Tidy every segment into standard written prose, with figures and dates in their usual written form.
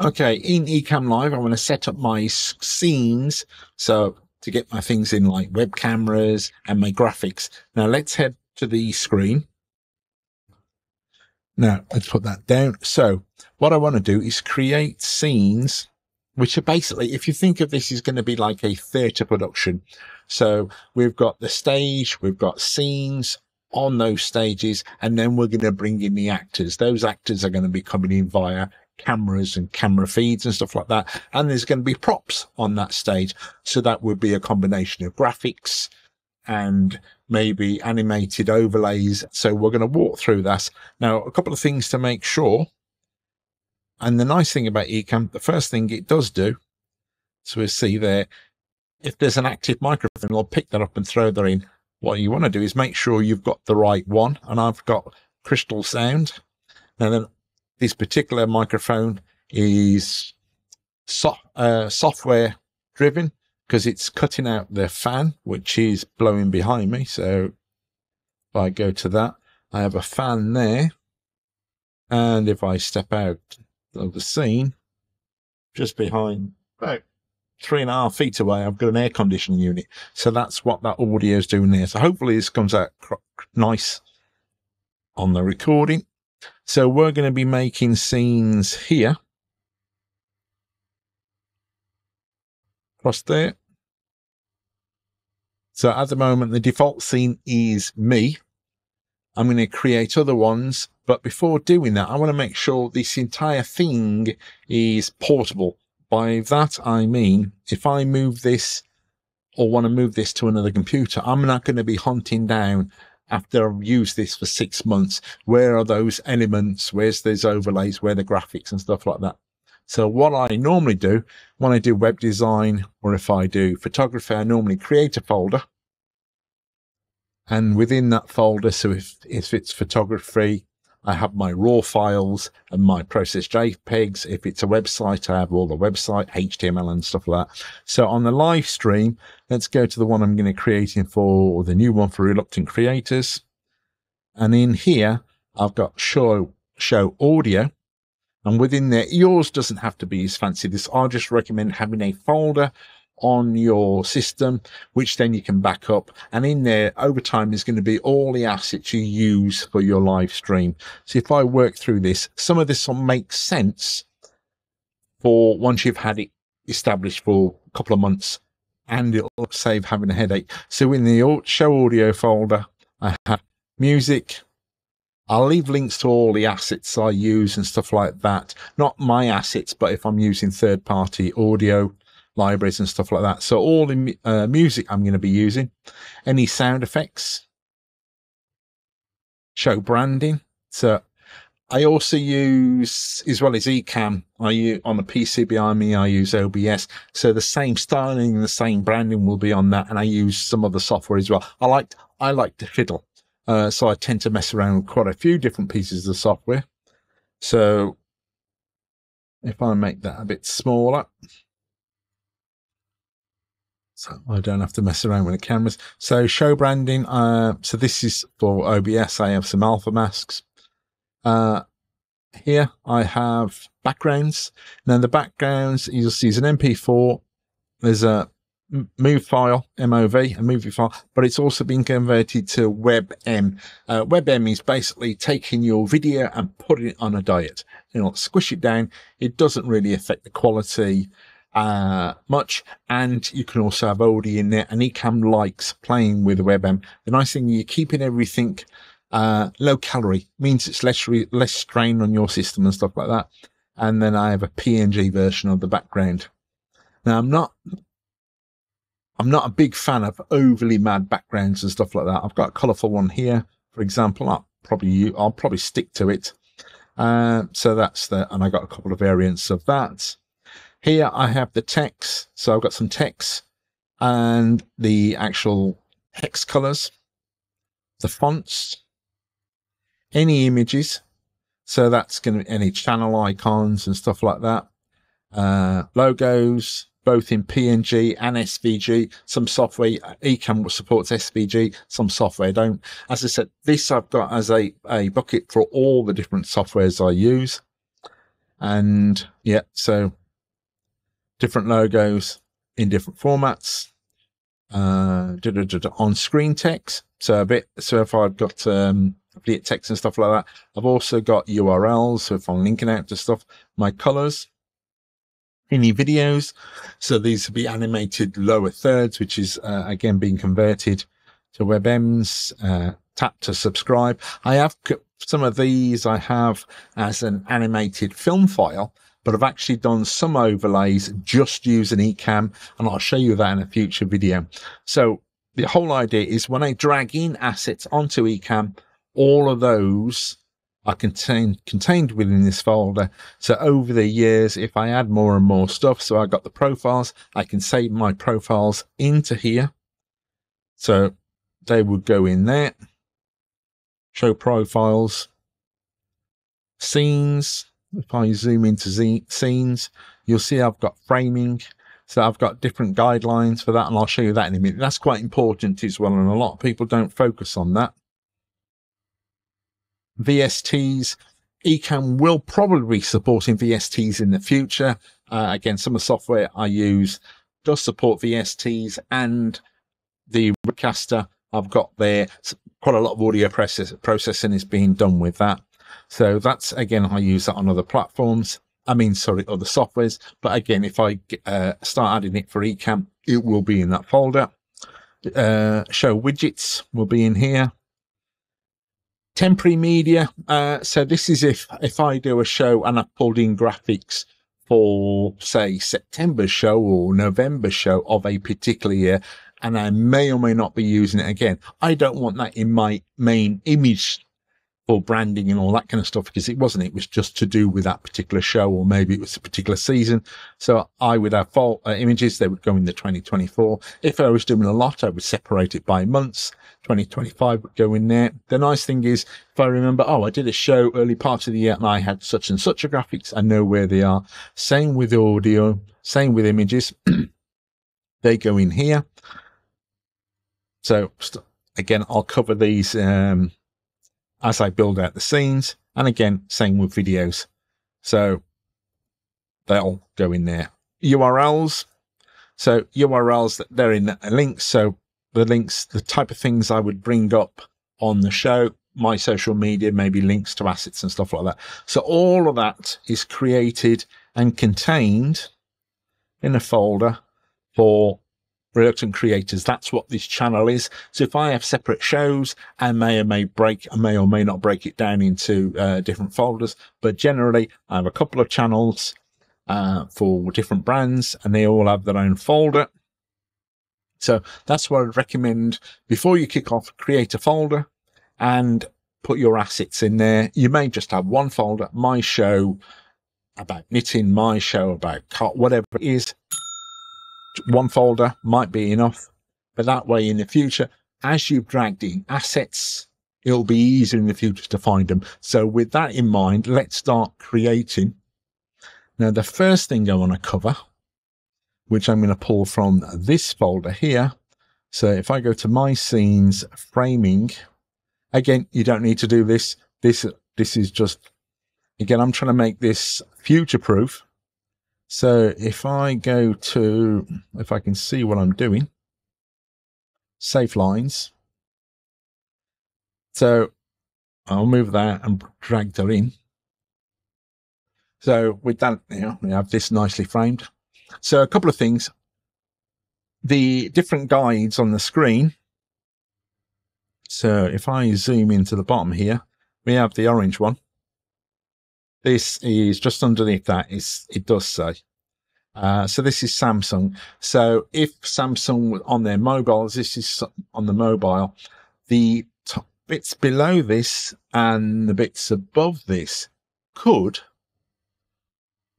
Okay, in Ecamm Live, I want to set up my scenes. So to get my things in like web cameras and my graphics. Now let's head to the screen. Now let's put that down. So what I want to do is create scenes, which are basically, if you think of this is going to be like a theatre production. So we've got the stage, we've got scenes on those stages, and then we're going to bring in the actors. Those actors are going to be coming in via cameras and camera feeds and stuff like that. And there's going to be props on that stage. So that would be a combination of graphics and maybe animated overlays. So we're going to walk through that. Now, a couple of things to make sure. And the nice thing about Ecamm, the first thing it does do, so we see there, if there's an active microphone, I'll pick that up and throw that in. What you want to do is make sure you've got the right one. And I've got CrystalSound. Now then, this particular microphone is software driven because it's cutting out the fan, which is blowing behind me. So if I go to that, I have a fan there. And if I step out of the scene, just behind, about 3.5 feet away, I've got an air conditioning unit. So that's what that audio is doing there. So hopefully this comes out nice on the recording. So we're going to be making scenes here. Across there. So at the moment, the default scene is me. I'm going to create other ones. But before doing that, I want to make sure this entire thing is portable. By that, I mean, if I move this or want to move this to another computer, I'm not going to be hunting down after I've used this for 6 months. Where are those elements? Where's those overlays? Where are the graphics and stuff like that? So what I normally do when I do web design, or if I do photography, I normally create a folder. And within that folder, so if it's photography, I have my raw files and my processed JPEGs. If it's a website, I have all the website, HTML and stuff like that. So on the live stream, let's go to the one I'm going to create for the new one for reluctant creators. And in here, I've got show audio. And within there, yours doesn't have to be as fancy. I'll just recommend having a folder on your system, which then you can back up. And in there, over time, is going to be all the assets you use for your live stream. So if I work through this, some of this will make sense for once you've had it established for a couple of months, and it'll save having a headache. So in the show audio folder, I have music. I'll leave links to all the assets I use and stuff like that. Not my assets, but if I'm using third-party audio libraries and stuff like that. So all the music I'm going to be using, any sound effects, show branding. So I also use, as well as Ecamm, I use on the PC behind me, I use OBS. So the same styling and the same branding will be on that. And I use some other software as well. I like to fiddle. So I tend to mess around with quite a few different pieces of software. So if I make that a bit smaller, so I don't have to mess around with the cameras. So show branding. So this is for OBS. I have some alpha masks. Here I have backgrounds. Now the backgrounds, you'll see is an MP4. There's a MOV file, MOV, a movie file, but it's also been converted to WebM. WebM is basically taking your video and putting it on a diet. It'll squish it down. It doesn't really affect the quality much, and you can also have audio in there, and Ecamm likes playing with WebM. The nice thing, you're keeping everything low calorie, means it's less strain on your system and stuff like that. And then I have a PNG version of the background. Now I'm not a big fan of overly mad backgrounds and stuff like that. I've got a colourful one here, for example. I'll probably stick to it. So that's and I got a couple of variants of that. Here I have the text. So I've got some text and the actual text colors, the fonts, any images. So that's going to be any channel icons and stuff like that. Logos, both in PNG and SVG. Some software, Ecamm supports SVG, some software don't. As I said, this I've got as a bucket for all the different softwares I use. And yeah, so different logos in different formats. On screen text. So if I've got affiliate text and stuff like that, I've also got URLs. So if I'm linking out to stuff, my colors, any videos. So these will be animated lower thirds, which is again being converted to WebMs. Tap to subscribe. I have some of these I have as an animated film file, but I've actually done some overlays just using Ecamm, and I'll show you that in a future video. So the whole idea is when I drag in assets onto Ecamm, all of those are contained within this folder. So over the years, if I add more and more stuff, so I got the profiles, I can save my profiles into here. So they would go in there. Show profiles, scenes. If I zoom into scenes, you'll see I've got framing. So I've got different guidelines for that, and I'll show you that in a minute. That's quite important as well, and a lot of people don't focus on that. VSTs. Ecamm will probably be supporting VSTs in the future. Again, some of the software I use does support VSTs, and the recaster I've got there, quite a lot of audio processing is being done with that. So that's, again, I use that on other platforms. Other softwares. But again, if I start adding it for Ecamm, it will be in that folder. Show widgets will be in here. Temporary media. So this is if I do a show and I've pulled in graphics for, say, September's show or November's show of a particular year, and I may or may not be using it again. I don't want that in my main image for branding and all that kind of stuff, because it was just to do with that particular show, or maybe it was a particular season. So I would have images, they would go in the 2024. If I was doing a lot, I would separate it by months. 2025 would go in there. The nice thing is, if I remember, oh, I did a show early part of the year and I had such and such a graphics, I know where they are. Same with audio, same with images. They go in here. So again, I'll cover these as I build out the scenes, and again, same with videos. So they'll go in there. URLs. So URLs, they're in links. So the links, the type of things I would bring up on the show, my social media, maybe links to assets and stuff like that. So all of that is created and contained in a folder for Reluctant Creators. That's what this channel is. So if I have separate shows, I may or may not break it down into different folders, but generally I have a couple of channels for different brands, and they all have their own folder. So that's what I'd recommend. Before you kick off, create a folder and put your assets in there. You may just have one folder, my show about knitting, my show about whatever it is. One folder might be enough, but that way in the future, as you've dragged in assets, it'll be easier in the future to find them. So with that in mind, let's start creating. Now, the first thing I want to cover, which I'm going to pull from this folder here. So if I go to my scenes framing, again, you don't need to do this. This is just, again, I'm trying to make this future proof. So if I go to, if I can see what I'm doing, save lines. So I'll move that and drag that in. So with that, we have this nicely framed. So a couple of things. The different guides on the screen. So if I zoom into the bottom here, we have the orange one. This is just underneath that. It does say. So this is Samsung. So if Samsung on their mobiles, this is on the mobile, the bits below this and the bits above this could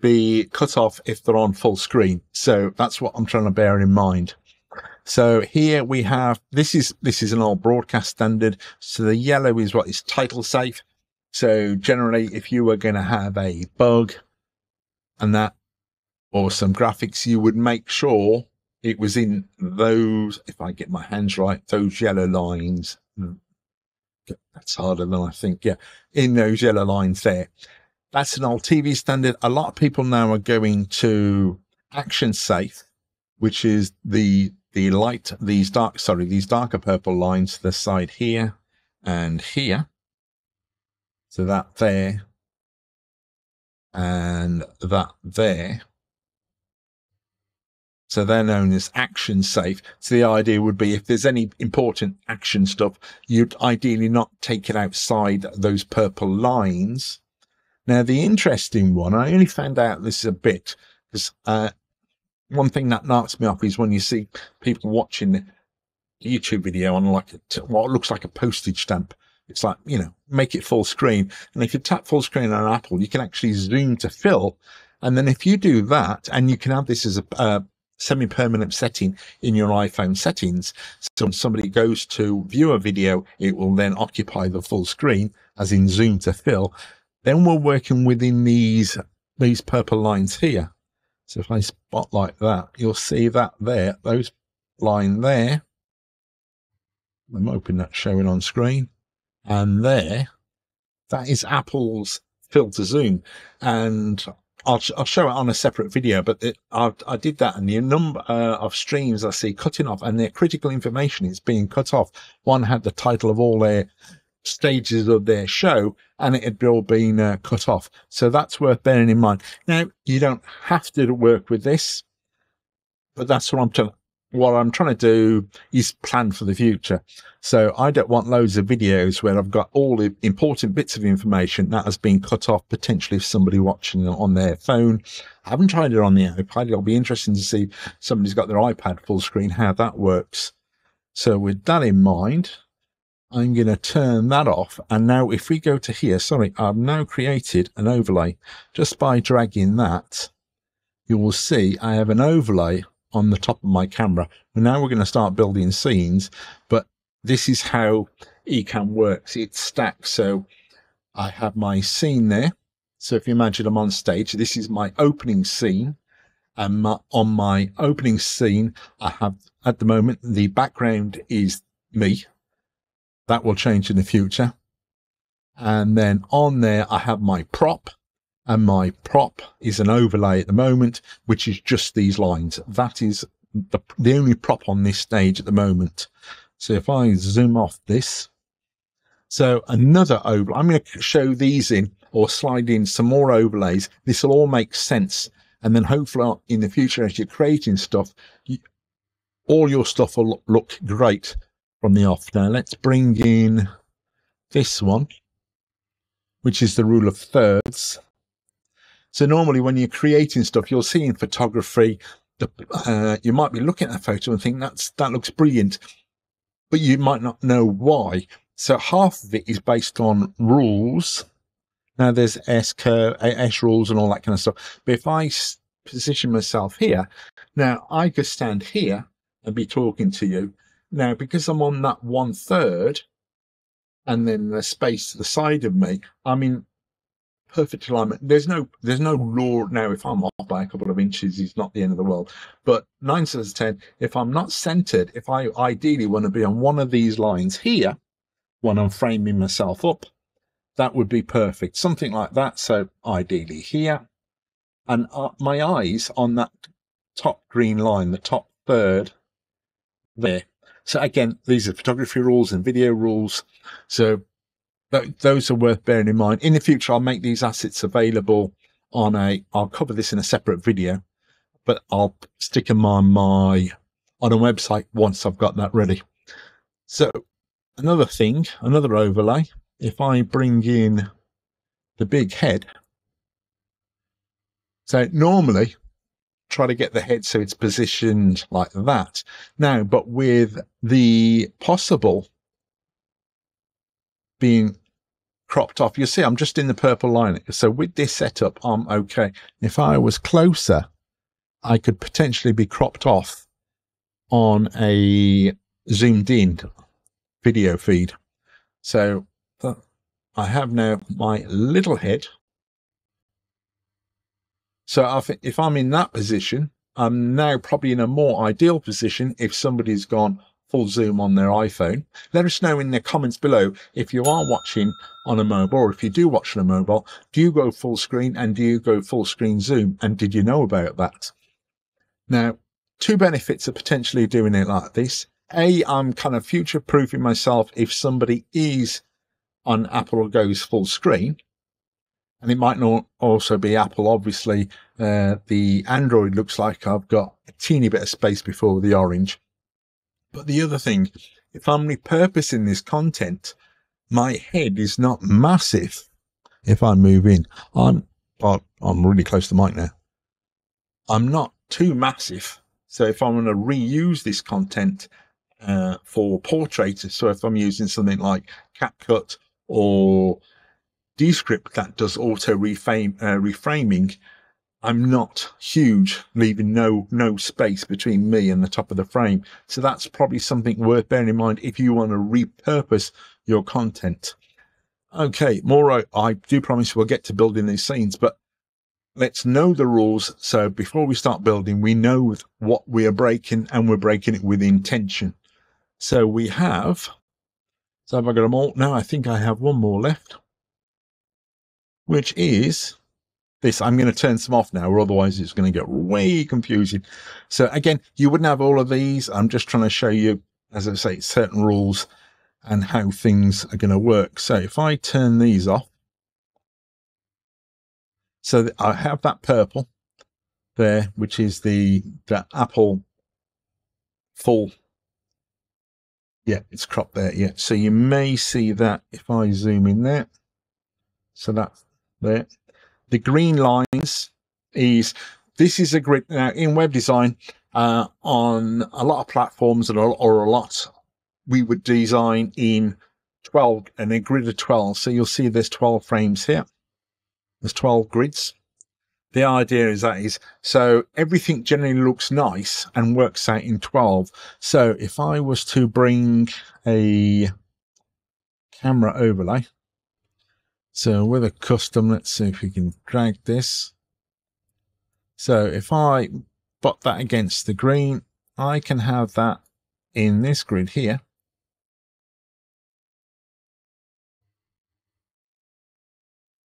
be cut off if they're on full screen. So that's what I'm trying to bear in mind. So here we have, this is an old broadcast standard. So the yellow is what is title safe. So generally, if you were going to have a bug and that, or some graphics, you would make sure it was in those, if I get my hands right, those yellow lines. That's harder than I think. Yeah, in those yellow lines there. That's an old TV standard. A lot of people now are going to action safe, which is these darker purple lines to the side here and here. So that there and that there. So they're known as action safe. So the idea would be if there's any important action stuff, you'd ideally not take it outside those purple lines. Now, the interesting one, I only found out this a bit, because one thing that knocks me off is when you see people watching a YouTube video on like what looks like a postage stamp. It's like, you know, make it full screen. And if you tap full screen on Apple, you can actually zoom to fill. And then if you do that, and you can have this as a semi-permanent setting in your iPhone settings. So when somebody goes to view a video, it will then occupy the full screen, as in zoom to fill. Then we're working within these purple lines here. So if I spotlight that, you'll see that there, those line there. I'm hoping that's showing on screen. And there, that is Apple's filter zoom. And I'll show it on a separate video, but I did that, and the number of streams I see cutting off, and their critical information is being cut off. One had the title of all their stages of their show, and it had all been cut off. So that's worth bearing in mind. Now, you don't have to work with this, but that's what I'm trying to do is plan for the future. So I don't want loads of videos where I've got all the important bits of information that has been cut off, potentially if somebody watching it on their phone. I haven't tried it on the iPad. It'll be interesting to see if somebody's got their iPad full screen, how that works. So with that in mind, I'm going to turn that off. And now if we go to here, sorry, I've now created an overlay. Just by dragging that, you will see I have an overlay on the top of my camera. And now we're going to start building scenes, but this is how Ecamm works. It stacks. So I have my scene there. So if you imagine I'm on stage, this is my opening scene. And on my opening scene, I have at the moment, the background is me. That will change in the future. And then on there, I have my prop. And my prop is an overlay at the moment, which is just these lines. That is the only prop on this stage at the moment. So if I zoom off this, so another overlay, I'm going to show these in or slide in some more overlays. This will all make sense. And then hopefully in the future, as you're creating stuff, all your stuff will look great from the off. Now let's bring in this one, which is the rule of thirds. So normally when you're creating stuff, you'll see in photography, you might be looking at a photo and think that looks brilliant, but you might not know why. So half of it is based on rules. Now there's S rules and all that kind of stuff. But if I position myself here, now I could stand here and be talking to you. Now, because I'm on that 1/3 and then the space to the side of me, I'm in perfect alignment. There's no law now. If I'm off by a couple of inches, it's not the end of the world. But 9 out of 10, if I'm not centered, if I ideally want to be on one of these lines here when I'm framing myself up, that would be perfect. Something like that. So ideally here, and my eyes on that top green line, the top third there. So again, these are photography rules and video rules. So those are worth bearing in mind. In the future, I'll make these assets available I'll cover this in a separate video, but I'll stick them on a website once I've got that ready. So another overlay, if I bring in the big head. So normally try to get the head so it's positioned like that. Now, but with the possible being cropped off, you see I'm just in the purple line. So with this setup, I'm okay. If I was closer, I could potentially be cropped off on a zoomed in video feed. So I have now my little head. So if I'm in that position, I'm now probably in a more ideal position if somebody's gone full zoom on their iPhone. Let us know in the comments below if you are watching on a mobile, or if you do watch on a mobile, do you go full screen and do you go full screen zoom? And did you know about that? Now, two benefits of potentially doing it like this. A, I'm kind of future proofing myself if somebody is on Apple or goes full screen. And it might not also be Apple. Obviously, the Android looks like I've got a teeny bit of space before the orange. But the other thing, if I'm repurposing this content, my head is not massive. If I move in, I'm really close to the mic now. I'm not too massive. So if I'm going to reuse this content for portrait, so if I'm using something like CapCut or Descript that does auto reframing, I'm not huge, leaving no space between me and the top of the frame. So that's probably something worth bearing in mind if you want to repurpose your content. Okay, more, I do promise we'll get to building these scenes, but let's know the rules. So before we start building, we know what we are breaking, and we're breaking it with intention. So we have, so have I got them all? No, I think I have one more left, which is this. I'm going to turn some off now, or otherwise it's going to get way confusing. So again, you wouldn't have all of these. I'm just trying to show you, as I say, certain rules and how things are going to work. So if I turn these off, so that I have that purple there, which is the Apple full. Yeah, it's cropped there. Yeah. So you may see that if I zoom in there. So that's there. The green lines is, this is a grid. Now in web design, on a lot of platforms or a lot, we would design in 12 and a grid of 12. So you'll see there's 12 frames here. There's 12 grids. The idea is so everything generally looks nice and works out in 12. So if I was to bring a camera overlay, so with a custom, let's see if we can drag this. So if I put that against the green, I can have that in this grid here.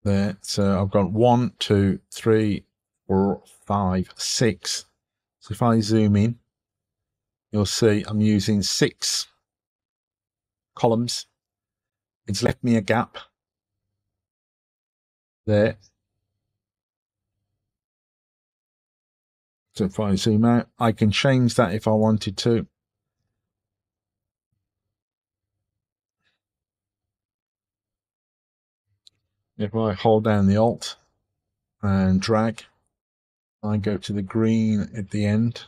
There. So I've got 1, 2, 3, 4, 5, 6. So if I zoom in, you'll see I'm using 6 columns. It's left me a gap there. So if I zoom out, I can change that if I wanted to. If I hold down the Alt and drag, I go to the green at the end.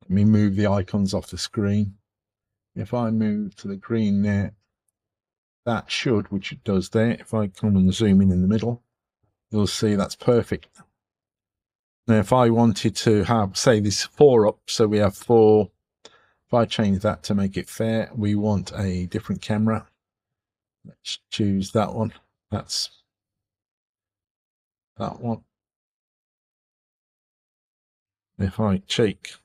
Let me move the icons off the screen. If I move to the green there, that should, which it does there, if I come and zoom in the middle, you'll see that's perfect. Now, if I wanted to have, say, this 4 up, so we have 4, if I change that to make it fair, we want a different camera. Let's choose that one. That's that one. If I cheek,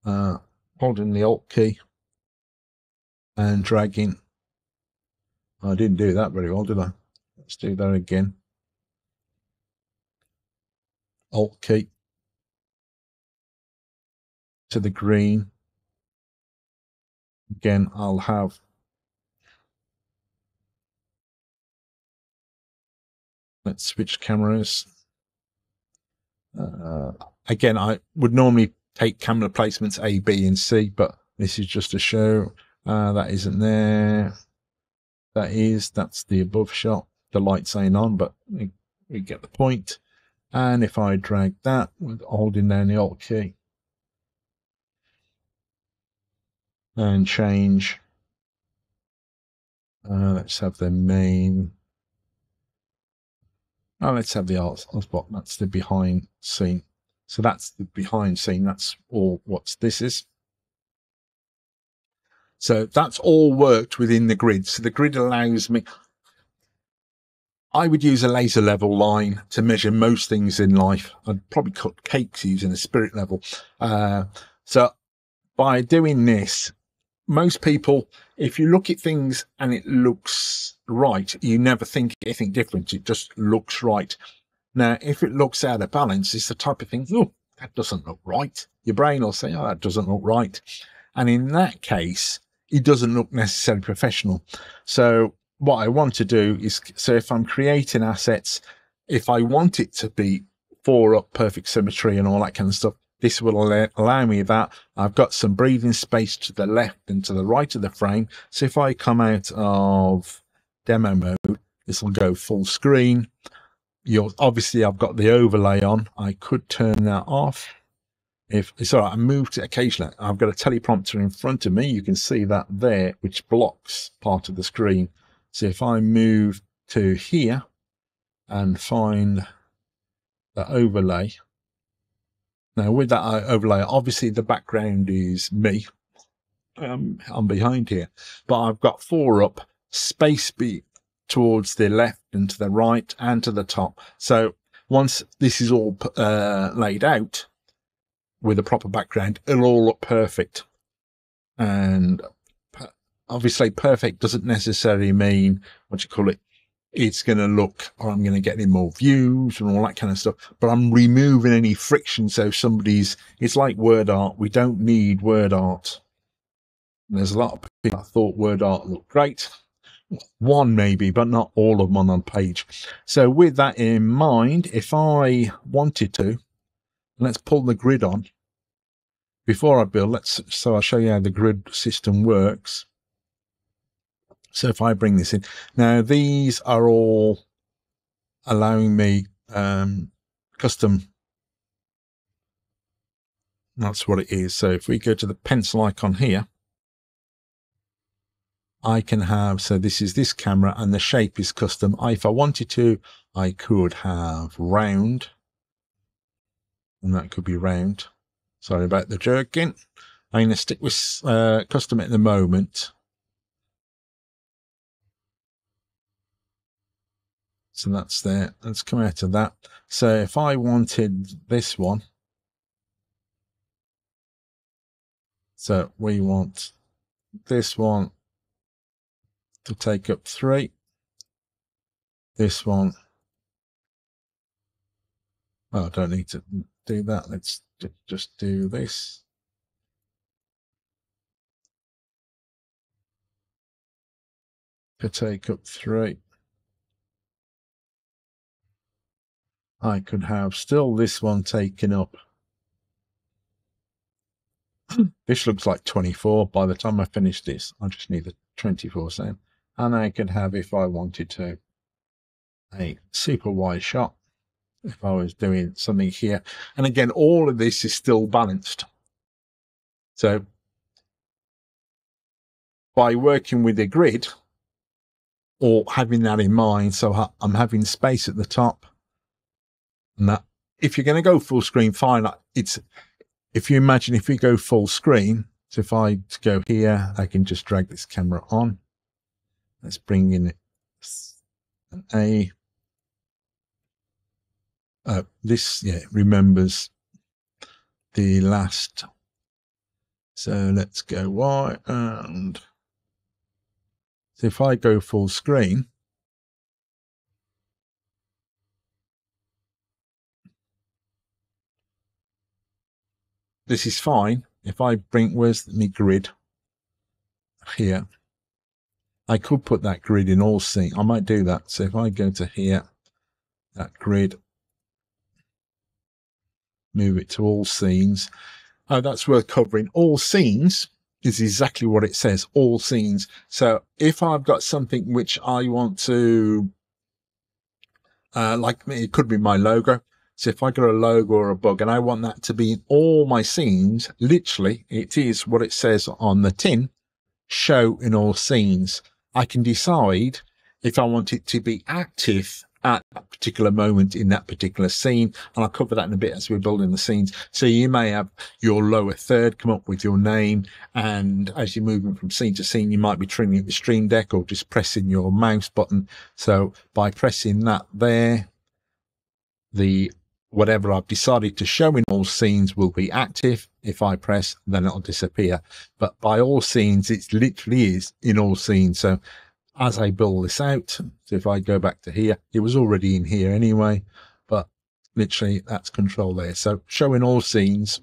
holding the Alt key and dragging, I didn't do that very well, did I? Let's do that again. Alt key to the green. Again, I'll have let's switch cameras. Again, I would normally take camera placements A, B, and C, but this is just to show that isn't there. That's the above shot. The lights ain't on, but we get the point. And if I drag that with holding down the Alt key and change, let's have the main. Oh, let's have the alt spot. That's the behind scene. So that's the behind scene. That's all what this is. So that's all worked within the grid. So the grid allows me, I would use a laser level line to measure most things in life. I'd probably cut cakes using a spirit level. So by doing this, most people, if you look at things and it looks right, you never think anything different. It just looks right. Now, if it looks out of balance, it's the type of thing, oh, that doesn't look right. Your brain will say, oh, that doesn't look right. And in that case, it doesn't look necessarily professional. So what I want to do is, so if I'm creating assets, if I want it to be 4 up, perfect symmetry and all that kind of stuff, this will allow me that. I've got some breathing space to the left and to the right of the frame. So if I come out of demo mode, this will go full screen. Obviously I've got the overlay on. I could turn that off. If it's all right, I move to occasionally. I've got a teleprompter in front of me. You can see that there, which blocks part of the screen. So if I move to here and find the overlay. Now with that overlay, obviously the background is me. I'm behind here, but I've got 4 up, space be towards the left and to the right and to the top. So once this is all laid out with a proper background, it'll all look perfect. And obviously perfect doesn't necessarily mean, it's going to look, or I'm going to get any more views and all that kind of stuff, but I'm removing any friction. So it's like word art. We don't need word art. And there's a lot of people that thought word art looked great. One maybe, but not all of them on page. So with that in mind, if I wanted to, let's pull the grid on. Before I build, so I'll show you how the grid system works. So if I bring this in, now these are all allowing me custom. That's what it is. So if we go to the pencil icon here, I can have, so this is this camera and the shape is custom. If I wanted to, I could have round, and that could be round. Sorry about the jerking. I'm going to stick with custom at the moment. So that's there. Let's come out of that. So if I wanted this one, so we want this one to take up 3. This one, well, I don't need to do that. Let's just do this. To take up 3. I could have still this one taken up. This looks like 24. By the time I finish this, I just need the 24 sound. And I could have, if I wanted to, a super wide shot. If I was doing something here. And again, all of this is still balanced. So by working with a grid or having that in mind, so I'm having space at the top, and that if you're going to go full screen, fine. If you imagine if we go full screen, so if I go here, I can just drag this camera on. Let's bring in an A. This remembers the last. So let's go Y, and so if I go full screen, this is fine. If I bring, where's my grid? Here. I could put that grid in all scenes. I might do that. So if I go to here, that grid, move it to all scenes. Oh, that's worth covering. All scenes is exactly what it says, all scenes. So if I've got something which I want to, like it could be my logo. So if I got a logo or a bug and I want that to be in all my scenes, literally it is what it says on the tin, show in all scenes. I can decide if I want it to be active at that particular moment in that particular scene. And I'll cover that in a bit as we're building the scenes. So you may have your lower third come up with your name. And as you're moving from scene to scene, you might be trimming the Stream Deck or just pressing your mouse button. So by pressing that there, the whatever I've decided to show in all scenes will be active. If I press, then it'll disappear. But by all scenes, it literally is in all scenes. So as I build this out, so if I go back to here, it was already in here anyway, but literally that's control there. So showing all scenes.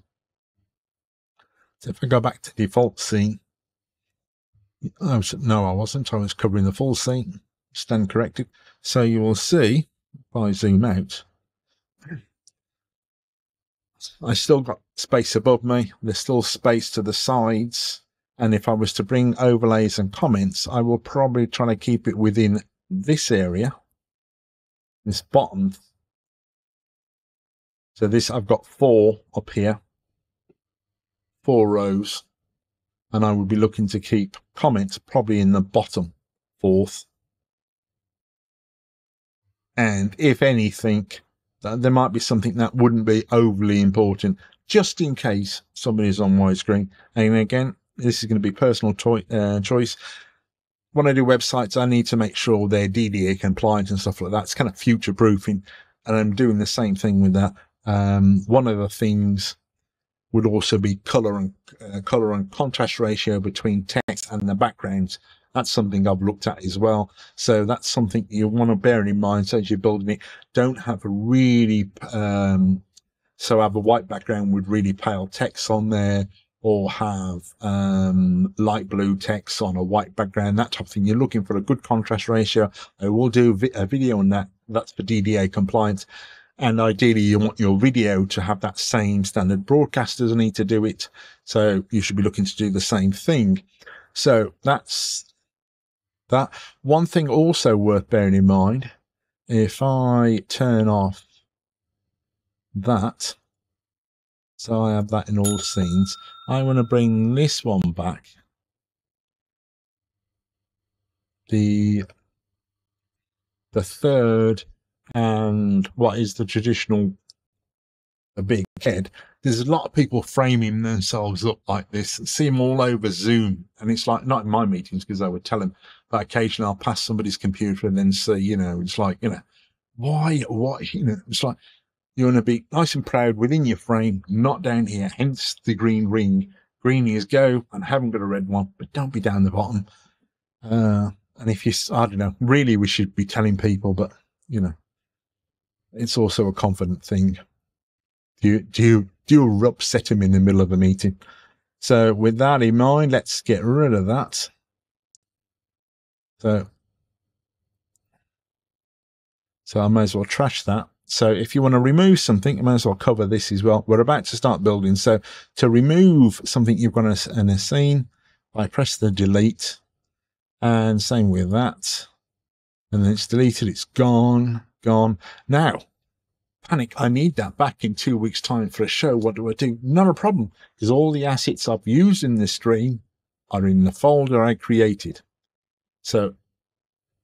So if I go back to default scene, oh, no, I wasn't. I was covering the full scene. Stand corrected. So you will see, if I zoom out, I still got space above me. There's still space to the sides. And if I was to bring overlays and comments, I will probably try to keep it within this area, this bottom. So this, I've got 4 up here, 4 rows. And I would be looking to keep comments probably in the bottom 4th. And if anything, there might be something that wouldn't be overly important, just in case somebody's on widescreen. And again, this is going to be personal choice. When I do websites, I need to make sure they're DDA compliant and stuff like that. It's kind of future proofing. And I'm doing the same thing with that. One of the things would also be color and contrast ratio between text and the backgrounds. That's something I've looked at as well. So that's something you want to bear in mind. So as you're building it, don't have a really, so have a white background with really pale text on there, or have light blue text on a white background, that type of thing. You're looking for a good contrast ratio. I will do a video on that. That's for DDA compliance. And ideally, you want your video to have that same standard. Broadcasters need to do it. So you should be looking to do the same thing. So that's that. One thing also worth bearing in mind, if I turn off that, so I have that in all scenes, I want to bring this one back. The third, and what is the traditional a big head. There's a lot of people framing themselves up like this. See them all over Zoom, and it's like, not in my meetings because I would tell them, but occasionally I'll pass somebody's computer and then say, you know, it's like, you know, why, you know, it's like you want to be nice and proud within your frame, not down here. Hence the green ring. Green is go, and I haven't got a red one, but don't be down the bottom. And if you, I don't know, really we should be telling people, but you know, it's also a confident thing. Do you upset him in the middle of a meeting? So with that in mind, let's get rid of that. So I may as well trash that. So if you want to remove something, you may as well cover this as well. We're about to start building. So to remove something you've got in a scene, I press the delete, and same with that. And then it's deleted, it's gone. Now, panic, I need that back in 2 weeks' time for a show. What do I do? Not a problem, because all the assets I've used in this stream are in the folder I created. So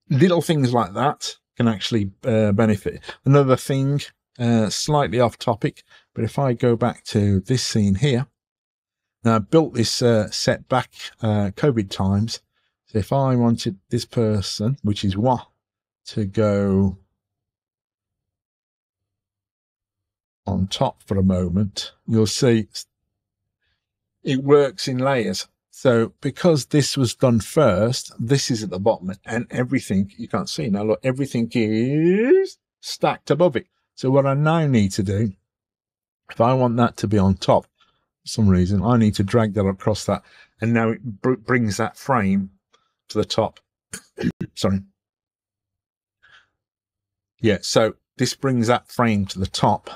little things like that can actually benefit. Another thing, slightly off topic, but if I go back to this scene here, now I built this set back COVID times. So if I wanted this person, which is what, to go on top for a moment, you'll see it works in layers. So because this was done first, this is at the bottom, and everything, you can't see now, look, everything is stacked above it. So what I now need to do, if I want that to be on top, for some reason, I need to drag that across that, and now it brings that frame to the top. Sorry. Yeah, so this brings that frame to the top.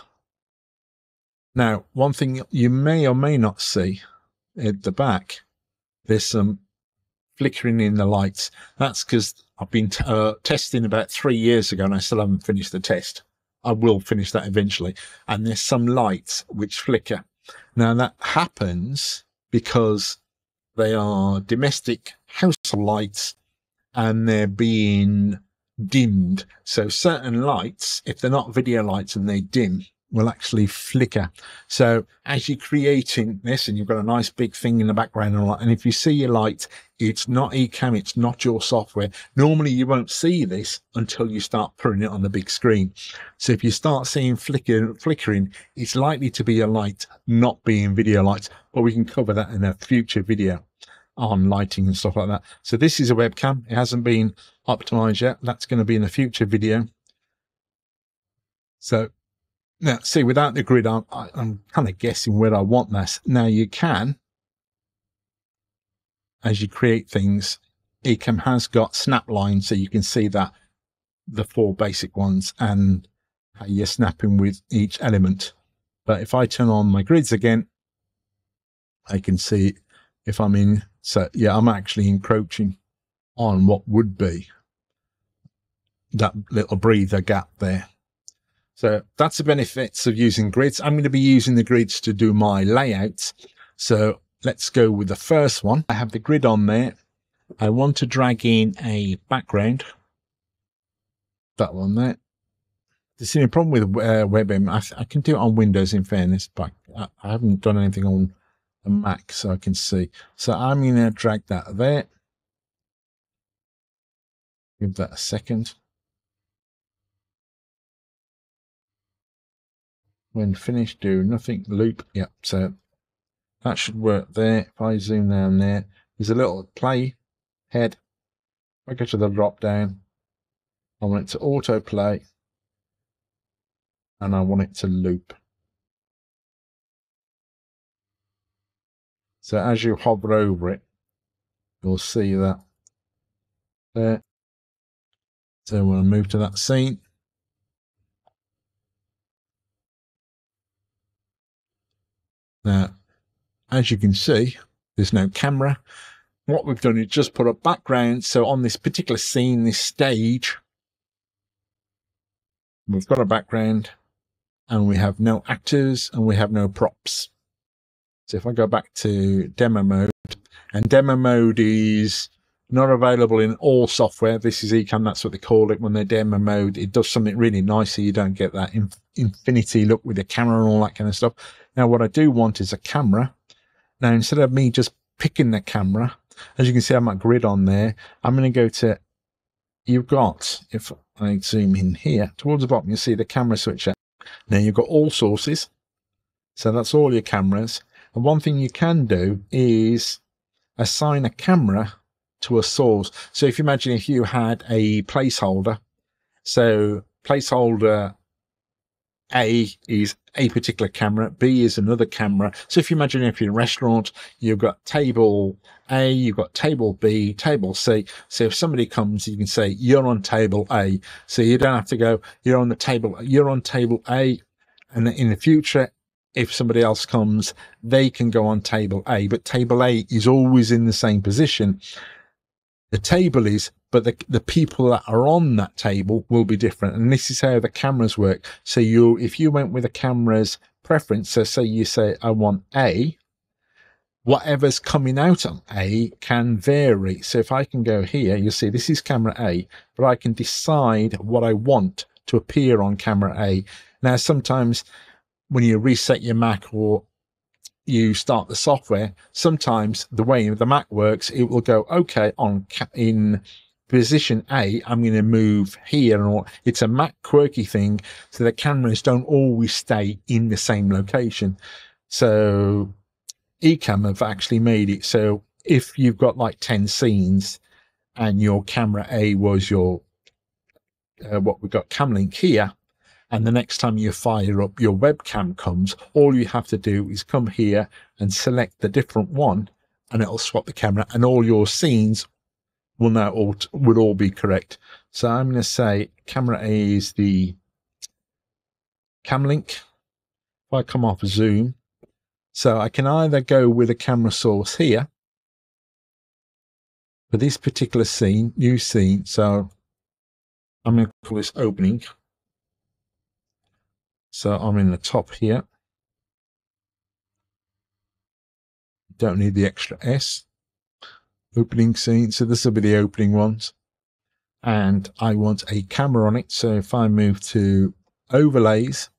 Now, one thing you may or may not see at the back, there's some flickering in the lights. That's because I've been testing about 3 years ago, and I still haven't finished the test. I will finish that eventually. And there's some lights which flicker. Now, that happens because they are domestic household lights, and they're being dimmed. So certain lights, if they're not video lights and they dim, will actually flicker. So as you're creating this and you've got a nice big thing in the background and all that, and if you see your light, it's not Ecamm, it's not your software. Normally you won't see this until you start putting it on the big screen. So if you start seeing flickering, it's likely to be a light, not being video lights, but we can cover that in a future video on lighting and stuff like that. So this is a webcam. It hasn't been optimized yet. That's going to be in a future video. So now, see, without the grid, I'm kind of guessing where I want this. Now, you can, as you create things, Ecamm has got snap lines, so you can see that the 4 basic ones and how you're snapping with each element. But if I turn on my grids again, I can see if I'm in. So, yeah, I'm actually encroaching on what would be that little breather gap there. So that's the benefits of using grids. I'm going to be using the grids to do my layouts. So let's go with the first one. I have the grid on there. I want to drag in a background. That one there. There's a problem with WebM. I can do it on Windows in fairness, but I haven't done anything on a Mac so I can see. So I'm going to drag that there. Give that a second. When finished, do nothing, loop. Yep, so that should work there. If I zoom down there, there's a little play head. If I go to the drop down, I want it to autoplay and I want it to loop. So as you hover over it, you'll see that there. So we'll move to that scene. Now, as you can see, there's no camera. What we've done is just put a background. So on this particular scene, this stage, we've got a background and we have no actors and we have no props. So if I go back to demo mode, and demo mode is not available in all software. This is Ecamm, that's what they call it when they're demo mode. It does something really nice so you don't get that infinity look with the camera and all that kind of stuff. Now, what I do want is a camera. Now, instead of me just picking the camera, as you can see, I've got grid on there. I'm going to go to, you've got, if I zoom in here, towards the bottom, you'll see the camera switcher. Now, you've got all sources. So that's all your cameras. And one thing you can do is assign a camera to a source. So if you imagine if you had a placeholder, so placeholder A is a particular camera, B is another camera. So if you imagine if you're in a restaurant, you've got table A, you've got table B, table C. So if somebody comes, you can say, you're on table A. So you don't have to go, you're on table A. And in the future, if somebody else comes, they can go on table A. But table A is always in the same position. The table is, but the people that are on that table will be different. And this is how the cameras work. So if you went with a camera's preference, so say you say, I want A, whatever's coming out on A can vary. So if I can go here, you'll see this is camera A, but I can decide what I want to appear on camera A. Now, sometimes when you reset your Mac or you start the software, sometimes the way the Mac works, it will go, okay, in position A, I'm going to move here. And it's a Mac quirky thing, so the cameras don't always stay in the same location. So Ecamm have actually made it so if you've got like 10 scenes and your camera A was your what we've got cam link here, and the next time you fire up your webcam comes, all you have to do is come here and select the different one, and it'll swap the camera, and all your scenes will now would all be correct. So I'm going to say camera A is the cam link. If I come off zoom, so I can either go with a camera source here for this particular scene, new scene. So I'm going to call this opening. So I'm in the top here. Don't need the extra S. Opening scene. So this will be the opening ones. And I want a camera on it. So if I move to overlays,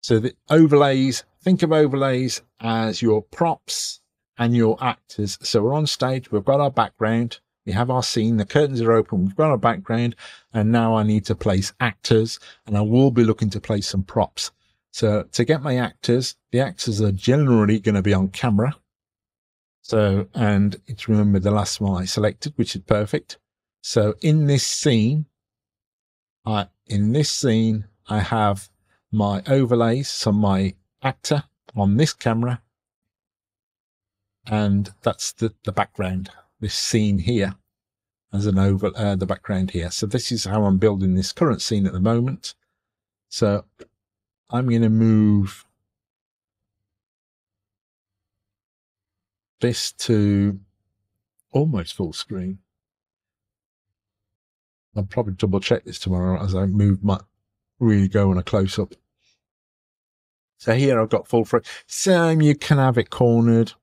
So the overlays, think of overlays as your props and your actors. So we're on stage, we've got our background, we have our scene, the curtains are open, we've got our background, and now I need to place actors, and I will be looking to place some props. So to get my actors, the actors are generally going to be on camera. So, and it's, remember, the last one I selected, which is perfect. So in this scene, I have my overlays, so my actor on this camera, and that's the background, this scene here as an the background here. So this is how I'm building this current scene at the moment. So I'm going to move this to almost full screen. I'll probably double check this tomorrow as I move my really go on a close up. So here I've got full frame. Same, you can have it cornered.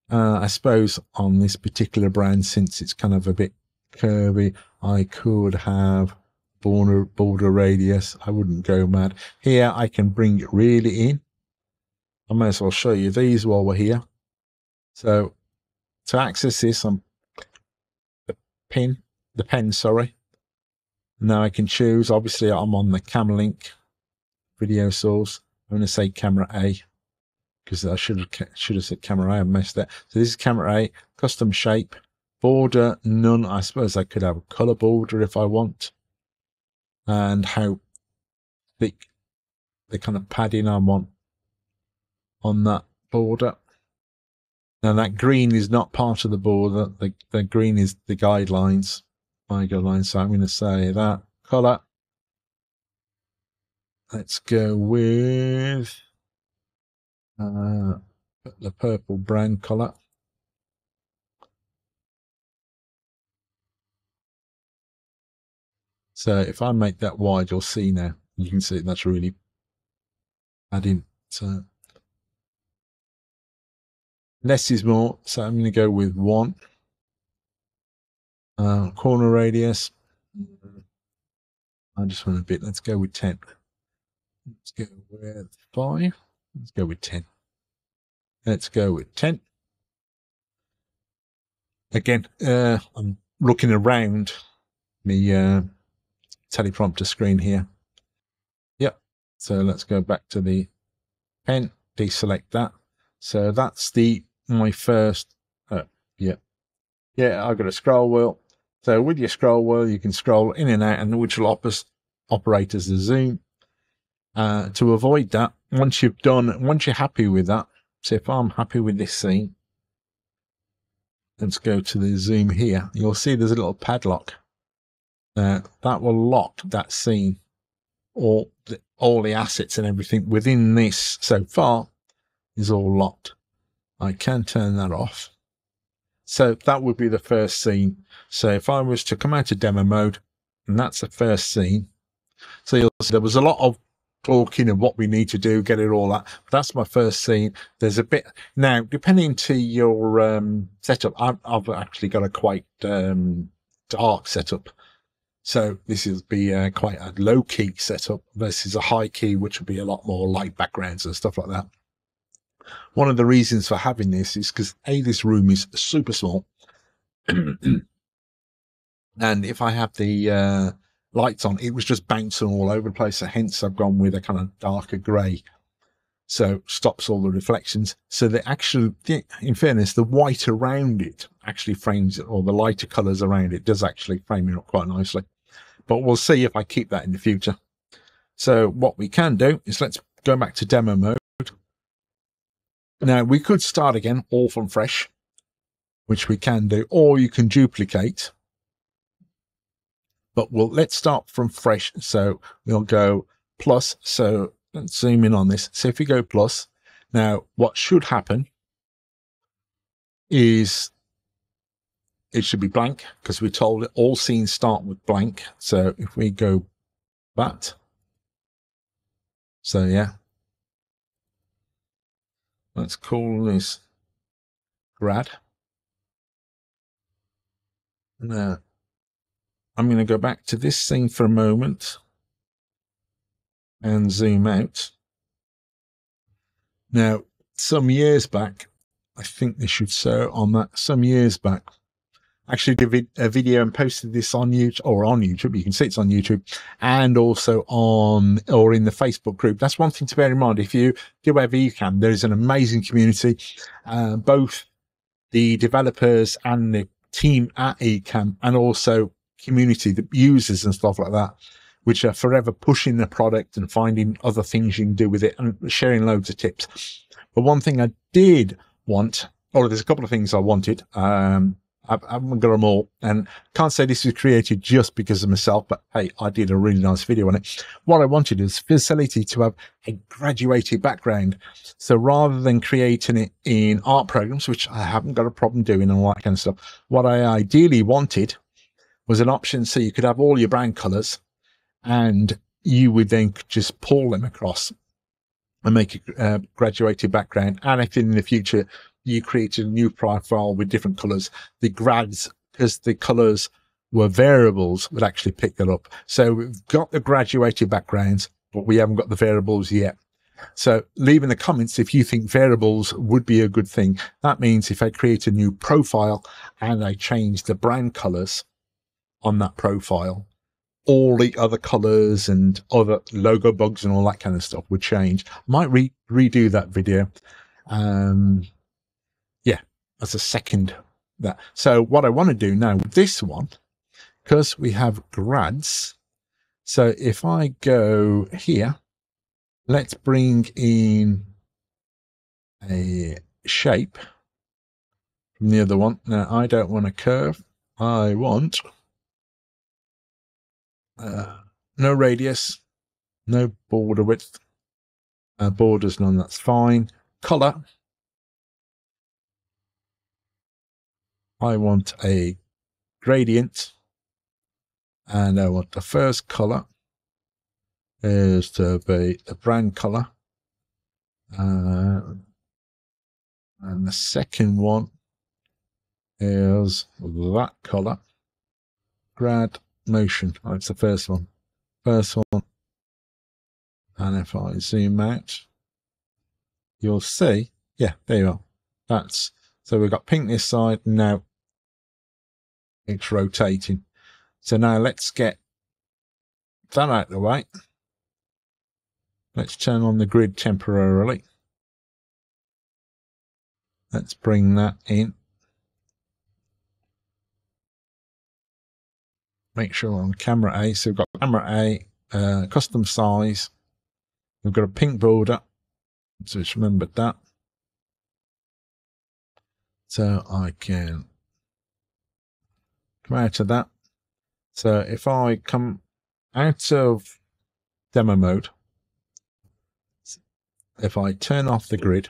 I suppose on this particular brand, since it's kind of a bit curvy, I could have border radius. I wouldn't go mad. Here I can bring it really in. I may as well show you these while we're here. So to access this, I'm the pen, sorry. Now I can choose, obviously I'm on the Cam Link video source. I'm going to say camera A, because I should have said camera A. I messed that. So this is camera A, custom shape, border, none. I suppose I could have a color border if I want. And how thick the kind of padding I want on that border. Now that green is not part of the border. The green is the guidelines, my guidelines. So I'm going to say that color. Let's go with the purple brand color. So if I make that wide, you'll see now. You can see that's really adding. So less is more. So I'm going to go with 1. Corner radius. I just want a bit. Let's go with 10. Let's go with 5. Let's go with 10. Let's go with 10. Again, I'm looking around the teleprompter screen here. Yep. So let's go back to the pen, deselect that. So that's my first. Yeah. I've got a scroll wheel. So with your scroll wheel, you can scroll in and out, and which will operate as the zoom. To avoid that, once you're happy with that, so if I'm happy with this scene, let's go to the zoom here. You'll see there's a little padlock. That will lock that scene, all the assets and everything within this so far is all locked. I can turn that off. So that would be the first scene. So if I was to come out of demo mode, and that's the first scene. So you'll see there was a lot of talking of what we need to do, get it all that. But that's my first scene. There's a bit now, depending to your setup. I've actually got a quite dark setup. So this is be quite a low key setup versus a high key, which would be a lot more light backgrounds and stuff like that. One of the reasons for having this is because this room is super small. And if I have the lights on, it was just bouncing all over the place. So hence I've gone with a kind of darker grey. So stops all the reflections. So in fairness, the white around it actually frames it, or the lighter colours around it does actually frame it up quite nicely. But we'll see if I keep that in the future. So what we can do is let's go back to demo mode. Now we could start again all from fresh, which we can do, or you can duplicate. But let's start from fresh. So we'll go plus. So let's zoom in on this. So if we go plus, now what should happen is it should be blank, because we told it all scenes start with blank. So if we go that, so yeah, let's call this grad. Now I'm going to go back to this scene for a moment and zoom out. Now, some years back, I think this should show on that, some years back, actually did a video and posted this on YouTube, or on YouTube. You can see it's on YouTube, and also on, or in the Facebook group. That's one thing to bear in mind. If you do whatever you can, there is an amazing community, both the developers and the team at Ecamm, and also community, the users and stuff like that, which are forever pushing the product and finding other things you can do with it and sharing loads of tips. But one thing I did want, or there's a couple of things I wanted, I haven't got them all, and can't say this was created just because of myself, but hey, I did a really nice video on it. What I wanted is facility to have a graduated background. So rather than creating it in art programs, which I haven't got a problem doing and all that kind of stuff, what I ideally wanted was an option so you could have all your brand colors, and you would then just pull them across and make a graduated background. And if in the future you created a new profile with different colors, the grads, because the colors were variables, would actually pick that up. So we've got the graduated backgrounds, but we haven't got the variables yet. So leave in the comments if you think variables would be a good thing. That means if I create a new profile and I change the brand colors on that profile, all the other colors and other logo bugs and all that kind of stuff would change. I might redo that video. Yeah, as a second that. So what I want to do now with this one, because we have grads. So if I go here, let's bring in a shape from the other one. Now I don't want a curve. I want no radius, no border width, borders none, that's fine. Color, I want a gradient, and I want the first color is to be the brand color, and the second one is that color. Grad motion, that's the first one. And if I zoom out, you'll see, yeah, there you are. That's, so we've got pink this side, now it's rotating. So now let's get that out of the way. Let's turn on the grid temporarily. Let's bring that in. Make sure we're on camera A. So we've got camera A, custom size. We've got a pink border. So just remembered that. So I can come out of that. So if I come out of demo mode, if I turn off the grid,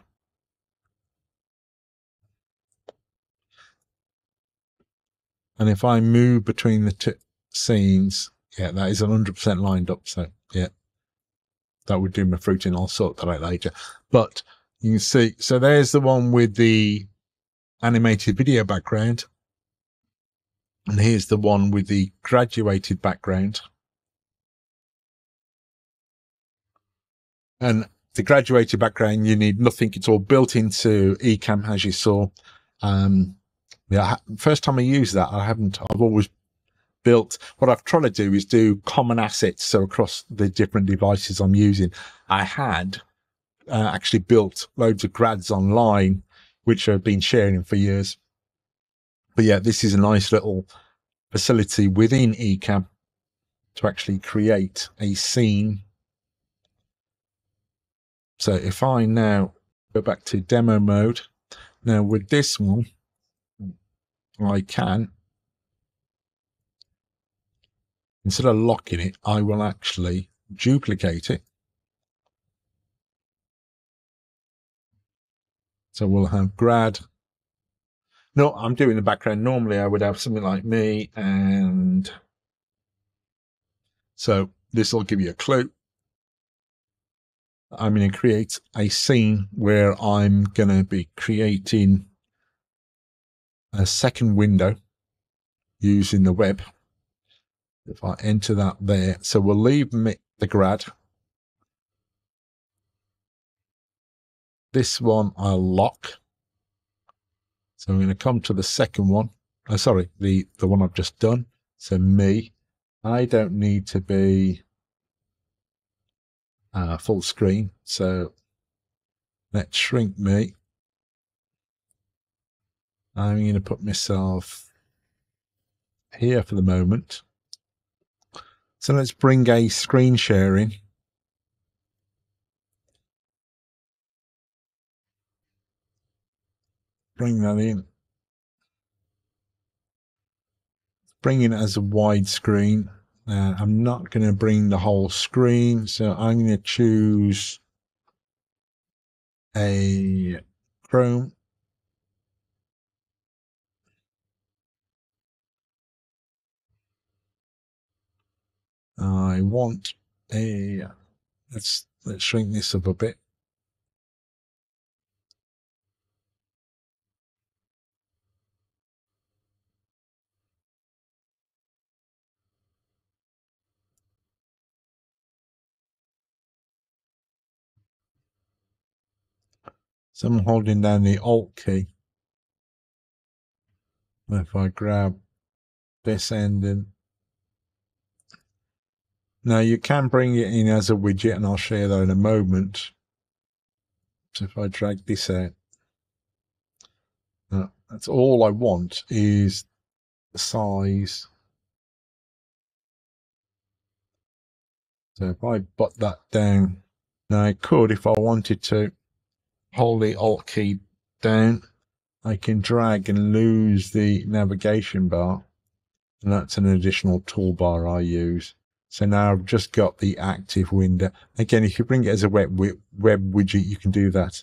and if I move between the two scenes, yeah, that is 100% lined up. So yeah, that would do my fruiting. I'll sort that out later. But you can see, so there's the one with the animated video background. And here's the one with the graduated background. And the graduated background, you need nothing. It's all built into Ecamm, as you saw. Yeah, first time I used that, I've always built, what I've tried to do is do common assets. So across the different devices I'm using, I had actually built loads of grads online, which I've been sharing for years. But yeah, this is a nice little facility within Ecamm to actually create a scene. So if I now go back to demo mode, now with this one, I can, instead of locking it, I will actually duplicate it. So we'll have grad. No, I'm doing the background. Normally I would have something like me, and so this will give you a clue. I'm going to create a scene where I'm going to be creating a second window using the web. If I enter that there, so we'll leave the grad. this one I'll lock. So I'm going to come to the second one. Oh, sorry, the one I've just done. So me, I don't need to be full screen. So let's shrink me. I'm going to put myself here for the moment. So let's bring a screen share in. Bring that in. Bring it as a wide screen. I'm not going to bring the whole screen, so I'm going to choose a Chrome. I want a, let's shrink this up a bit. So I'm holding down the Alt key. If I grab this end in. Now you can bring it in as a widget, and I'll show you that in a moment. So if I drag this out, that's all I want is the size. So if I butt that down, now I could, if I wanted to, hold the Alt key down, I can drag and lose the navigation bar, and that's an additional toolbar I use. So now I've just got the active window. Again, if you bring it as a web widget, you can do that.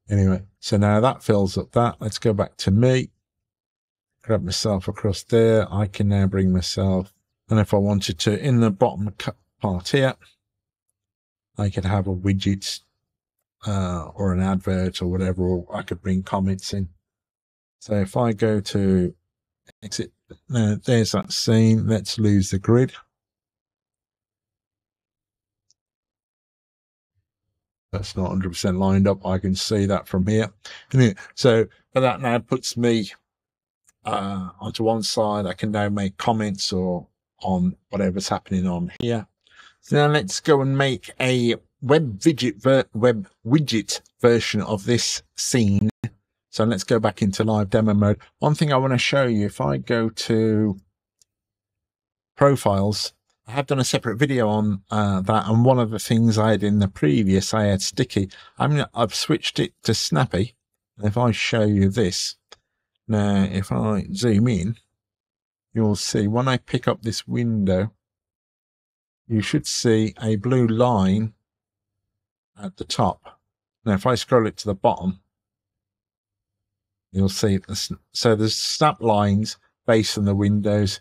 Anyway, so now that fills up that. Let's go back to me. Grab myself across there. I can now bring myself, and if I wanted to, in the bottom part here, I could have a widget or an advert or whatever, or I could bring comments in. So if I go to exit, there's that scene. Let's lose the grid. That's not 100% lined up. I can see that from here. So that now puts me onto one side. I can now make comments or on whatever's happening on here. So now let's go and make a web widget version of this scene. So let's go back into live demo mode. One thing I want to show you, if I go to profiles, I have done a separate video on that, and one of the things I had in the previous, I had sticky. I've switched it to snappy. And if I show you this, now if I zoom in, you'll see when I pick up this window, you should see a blue line at the top. Now if I scroll it to the bottom, you'll see this. So there's snap lines based on the windows,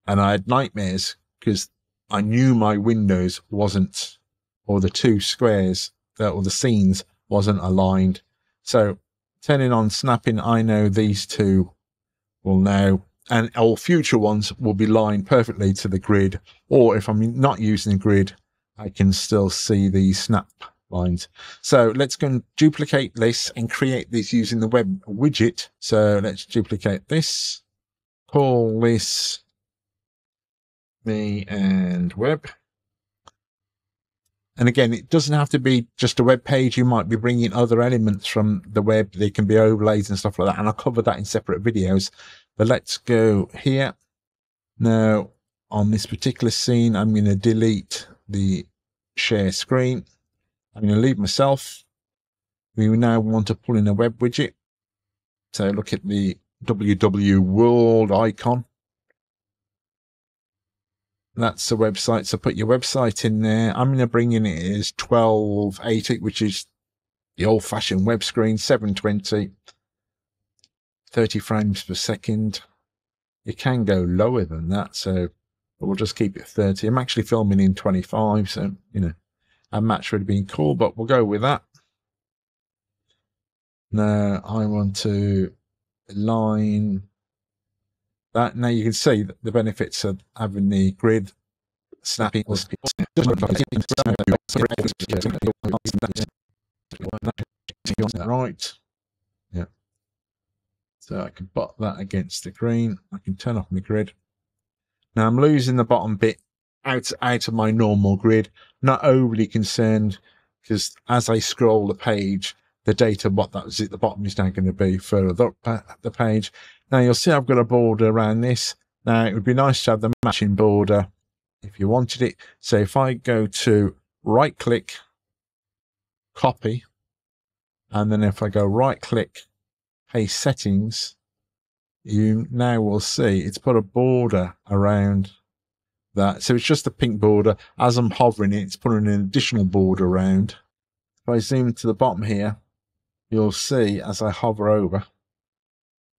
and I had nightmares because I knew my windows wasn't, or the two squares, or the scenes wasn't aligned. So turning on snapping, I know these two will now, and all future ones will be lined perfectly to the grid. Or if I'm not using the grid, I can still see the snap lines. So let's go and duplicate this and create this using the web widget. So let's duplicate this, call this me and web. And again, it doesn't have to be just a web page. You might be bringing other elements from the web. They can be overlays and stuff like that. And I'll cover that in separate videos. But let's go here. Now, on this particular scene, I'm going to delete the share screen. I'm going to leave myself. We now want to pull in a web widget. So look at the WW World icon. That's the website. So put your website in there. I'm going to bring in it as 1280, which is the old-fashioned web screen, 720, 30 frames per second. You can go lower than that, so but we'll just keep it 30. I'm actually filming in 25, so a match would have been cool, but we'll go with that. Now I want to align that. Now you can see the benefits of having the grid snapping. right. Yeah. So I can put that against the green. I can turn off my grid. Now I'm losing the bottom bit out of my normal grid. Not overly concerned, because as I scroll the page, the data what that was at the bottom is now going to be further up the page. Now you'll see I've got a border around this. Now it would be nice to have the matching border if you wanted it. So if I go to right click, copy, and then if I go right click, paste settings, you now will see it's put a border around that. So it's just a pink border. As I'm hovering it, it's putting an additional border around. If I zoom to the bottom here, you'll see as I hover over,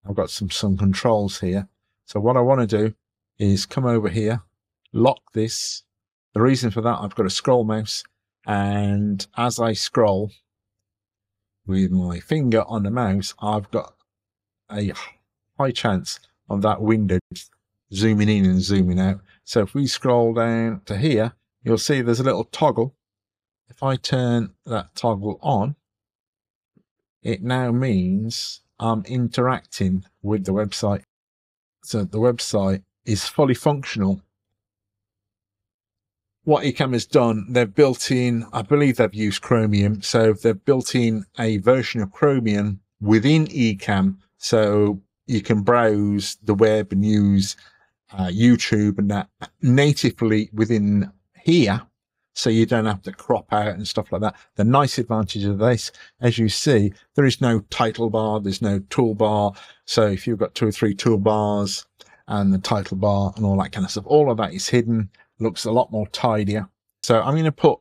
I've got some controls here. So what I want to do is come over here, lock this. The reason for that, I've got a scroll mouse, and as I scroll with my finger on the mouse, I've got a high chance of that window zooming in and zooming out. So if we scroll down to here, you'll see there's a little toggle. If I turn that toggle on, it now means I'm interacting with the website. So the website is fully functional. What Ecamm has done, they've built in, I believe they've used Chromium, so they've built in a version of Chromium within Ecamm, so you can browse the web and use YouTube and that natively within here, so you don't have to crop out and stuff like that. The nice advantage of this, as you see, there is no title bar, there's no toolbar. So if you've got 2 or 3 toolbars and the title bar and all that kind of stuff, all of that is hidden. Looks a lot more tidier. So I'm going to put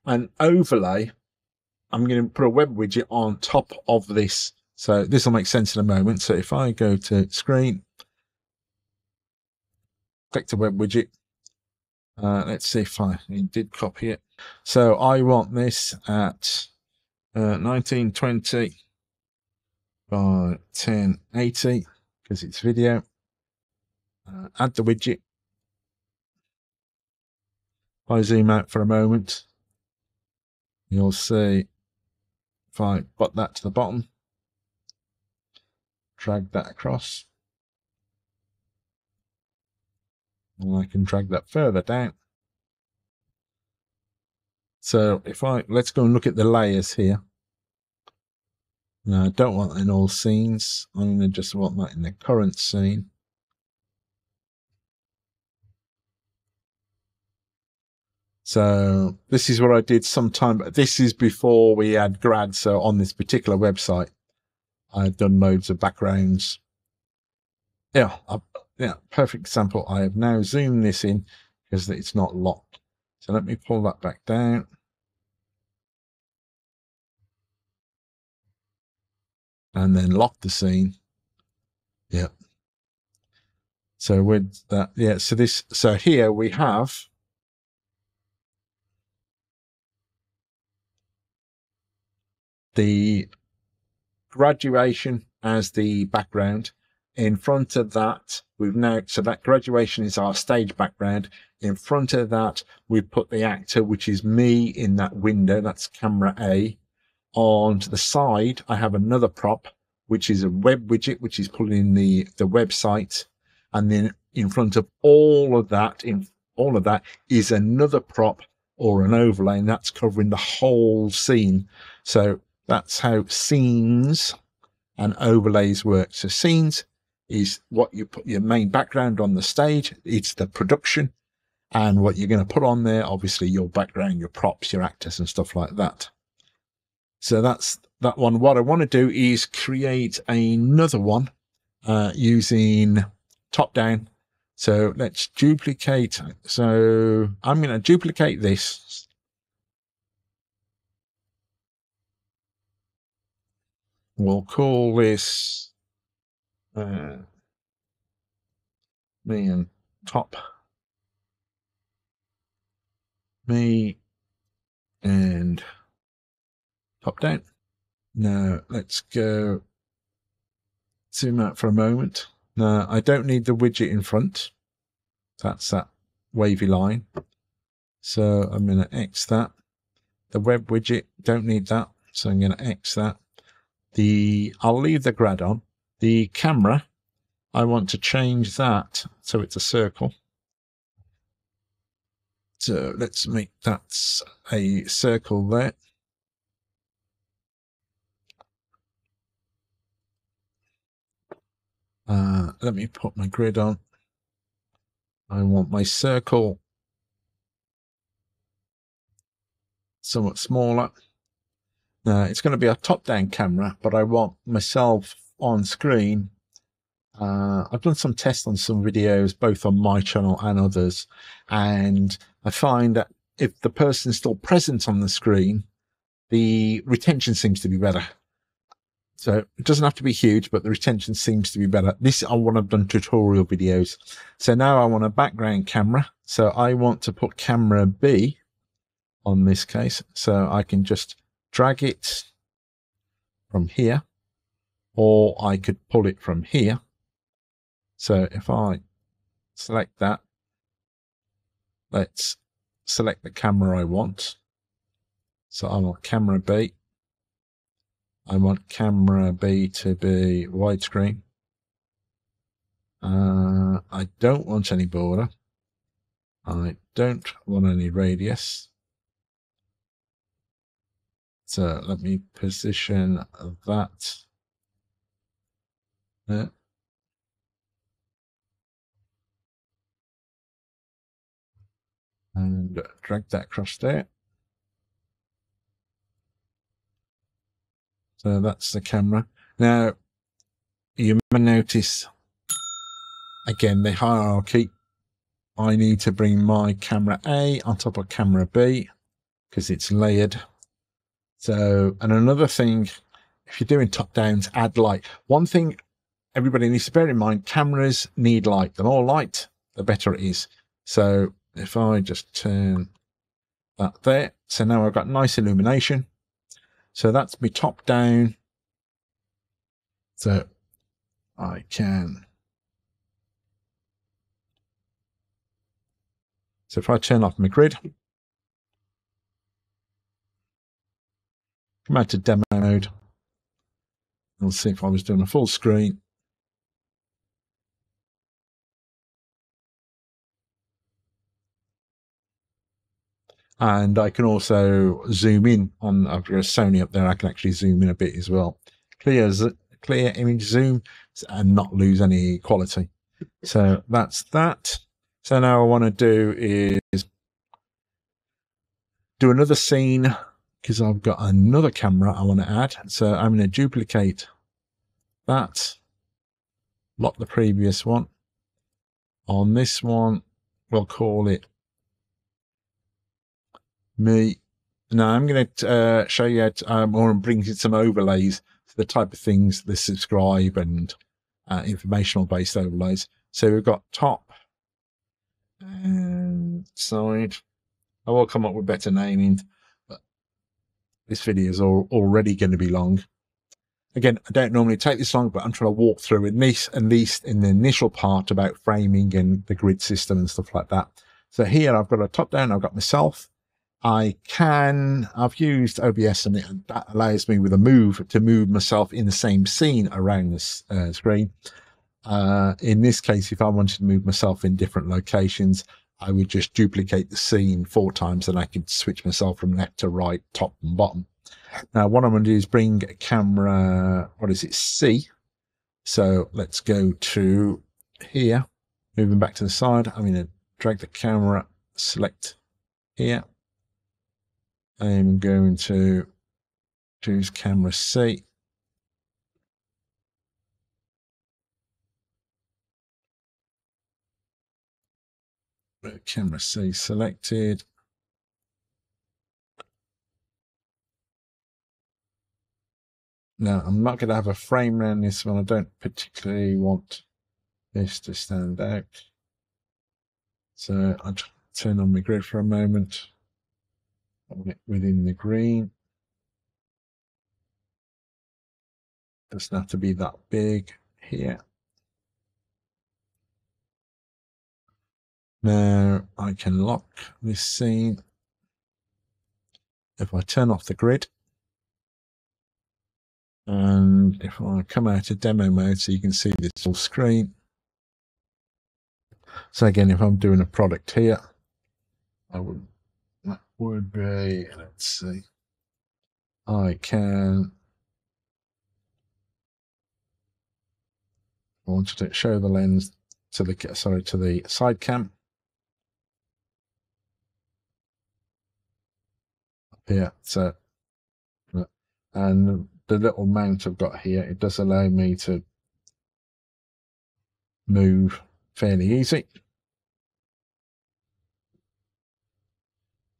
an overlay. I'm going to put a web widget on top of this. So this will make sense in a moment. So if I go to screen, click the web widget. Let's see if I did copy it. So I want this at 1920 by 1080 because it's video. Add the widget. If I zoom out for a moment, you'll see if I put that to the bottom, drag that across, and I can drag that further down. So if let's go and look at the layers here. Now I don't want that in all scenes. I'm going to just want that in the current scene. So this is what I did sometime, but this is before we had grad. So on this particular website, I've done loads of backgrounds. Yeah, perfect example. I have now zoomed this in because it's not locked. So let me pull that back down. And then lock the scene. Yeah. So with that, yeah, so here we have the graduation as the background. In front of that, so that graduation is our stage background. In front of that, we put the actor, which is me in that window. That's camera A. On to the side, I have another prop, which is a web widget, which is pulling the website. And then in front of all of that, is another prop or an overlay, and that's covering the whole scene. So that's how scenes and overlays work. So scenes is what you put your main background on the stage. It's the production, and what you're going to put on there, obviously your background, your props, your actors and stuff like that. So that's that one. What I want to do is create another one using top down. So let's duplicate. So I'm going to duplicate this. We'll call this me and top. Me and top down. Now let's go zoom out for a moment. Now I don't need the widget in front. That's that wavy line. So I'm going to X that. The web widget, don't need that. So I'm going to X that. I'll leave the grad on. The camera, I want to change that so it's a circle. So let's make that a circle there. Let me put my grid on. I want my circle somewhat smaller. Now it's going to be a top-down camera, but I want myself on screen. I've done some tests on some videos, both on my channel and others, and I find that if the person's still present on the screen, the retention seems to be better. So it doesn't have to be huge, but the retention seems to be better. This I want to have done tutorial videos. So now I want a background camera. So I want to put camera B on this case. So I can just drag it from here, or I could pull it from here. So if I select that, let's select the camera I want. So I want camera B. I want camera B to be widescreen. I don't want any border. I don't want any radius. So let me position that there. And drag that across there. So that's the camera. Now, you may notice, again, the hierarchy. I need to bring my camera A on top of camera B because it's layered. So, and another thing, if you're doing top downs, add light. One thing everybody needs to bear in mind, cameras need light. The more light, the better it is. So if I just turn that there, so now I've got nice illumination. So that's my top down. So I can. So if I turn off my grid, come out to demo mode, we'll see if I was doing a full screen. And I can also zoom in on, I've got a Sony up there, I can actually zoom in a bit as well. Clear image zoom and not lose any quality. So that's that. So now I want to do is do another scene because I've got another camera I want to add. So I'm going to duplicate that, lock the previous one. On this one, we'll call it me. Now I'm going to show you how to bring in some overlays for the type of things, the subscribe and informational based overlays. So we've got top and side. I will come up with better naming, but this video is already going to be long. Again, I don't normally take this long, but I'm trying to walk through in this, at least in the initial part, about framing and the grid system and stuff like that. So here I've got a top down, I've got myself. I've used OBS and that allows me with a move to move myself in the same scene around this screen. In this case, if I wanted to move myself in different locations, I would just duplicate the scene 4 times and I could switch myself from left to right, top and bottom. Now, what I'm going to do is bring camera, what is it, C. So let's go to here, moving back to the side. I'm going to drag the camera, select here. I'm going to choose camera C. Camera C selected. Now, I'm not going to have a frame around this one. I don't particularly want this to stand out. So I'll turn on my grid for a moment. Within the green. Doesn't have to be that big here. Now I can lock this scene. If I turn off the grid, And if I come out of demo mode so you can see this full screen. So again, if I'm doing a product here, that would be, let's see, I wanted to show the lens to the side cam. Here, so, and the little mount I've got here, it does allow me to move fairly easy.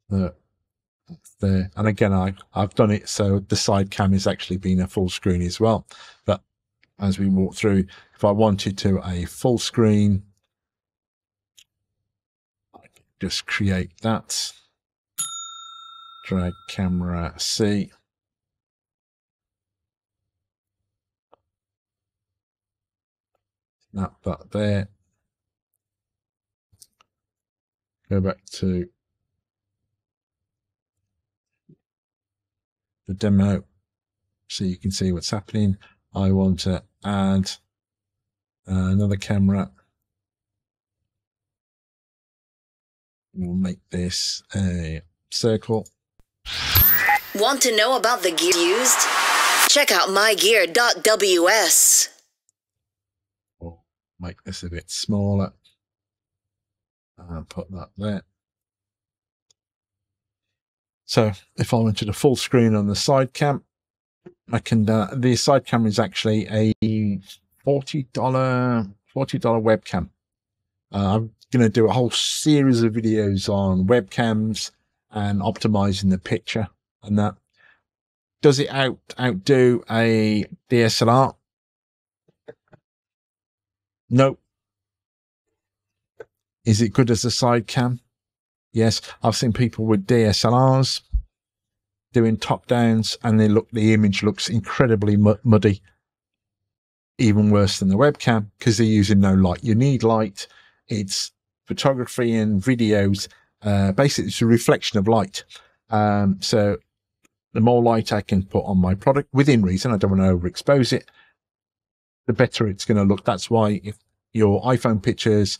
There, and again, I've done it so the side cam is actually being a full screen as well. But as we walk through, if I wanted to a full screen, I can just create that. Drag camera C. Snap that there. Go back to the demo so you can see what's happening. I want to add another camera. We'll make this a circle. Want to know about the gear used? Check out mygear.ws. We'll make this a bit smaller and put that there. So if I wanted a full screen on the side cam, I can, the side cam is actually a $40 webcam. I'm going to do a whole series of videos on webcams and optimizing the picture and that. Does it outdo a DSLR? No. Is it good as a side cam? Yes. I've seen people with DSLRs doing top downs and the image looks incredibly muddy, even worse than the webcam because they're using no light. You need light. It's photography and videos. Basically, it's a reflection of light. So the more light I can put on my product within reason, I don't want to overexpose it, the better it's going to look. That's why if your iPhone pictures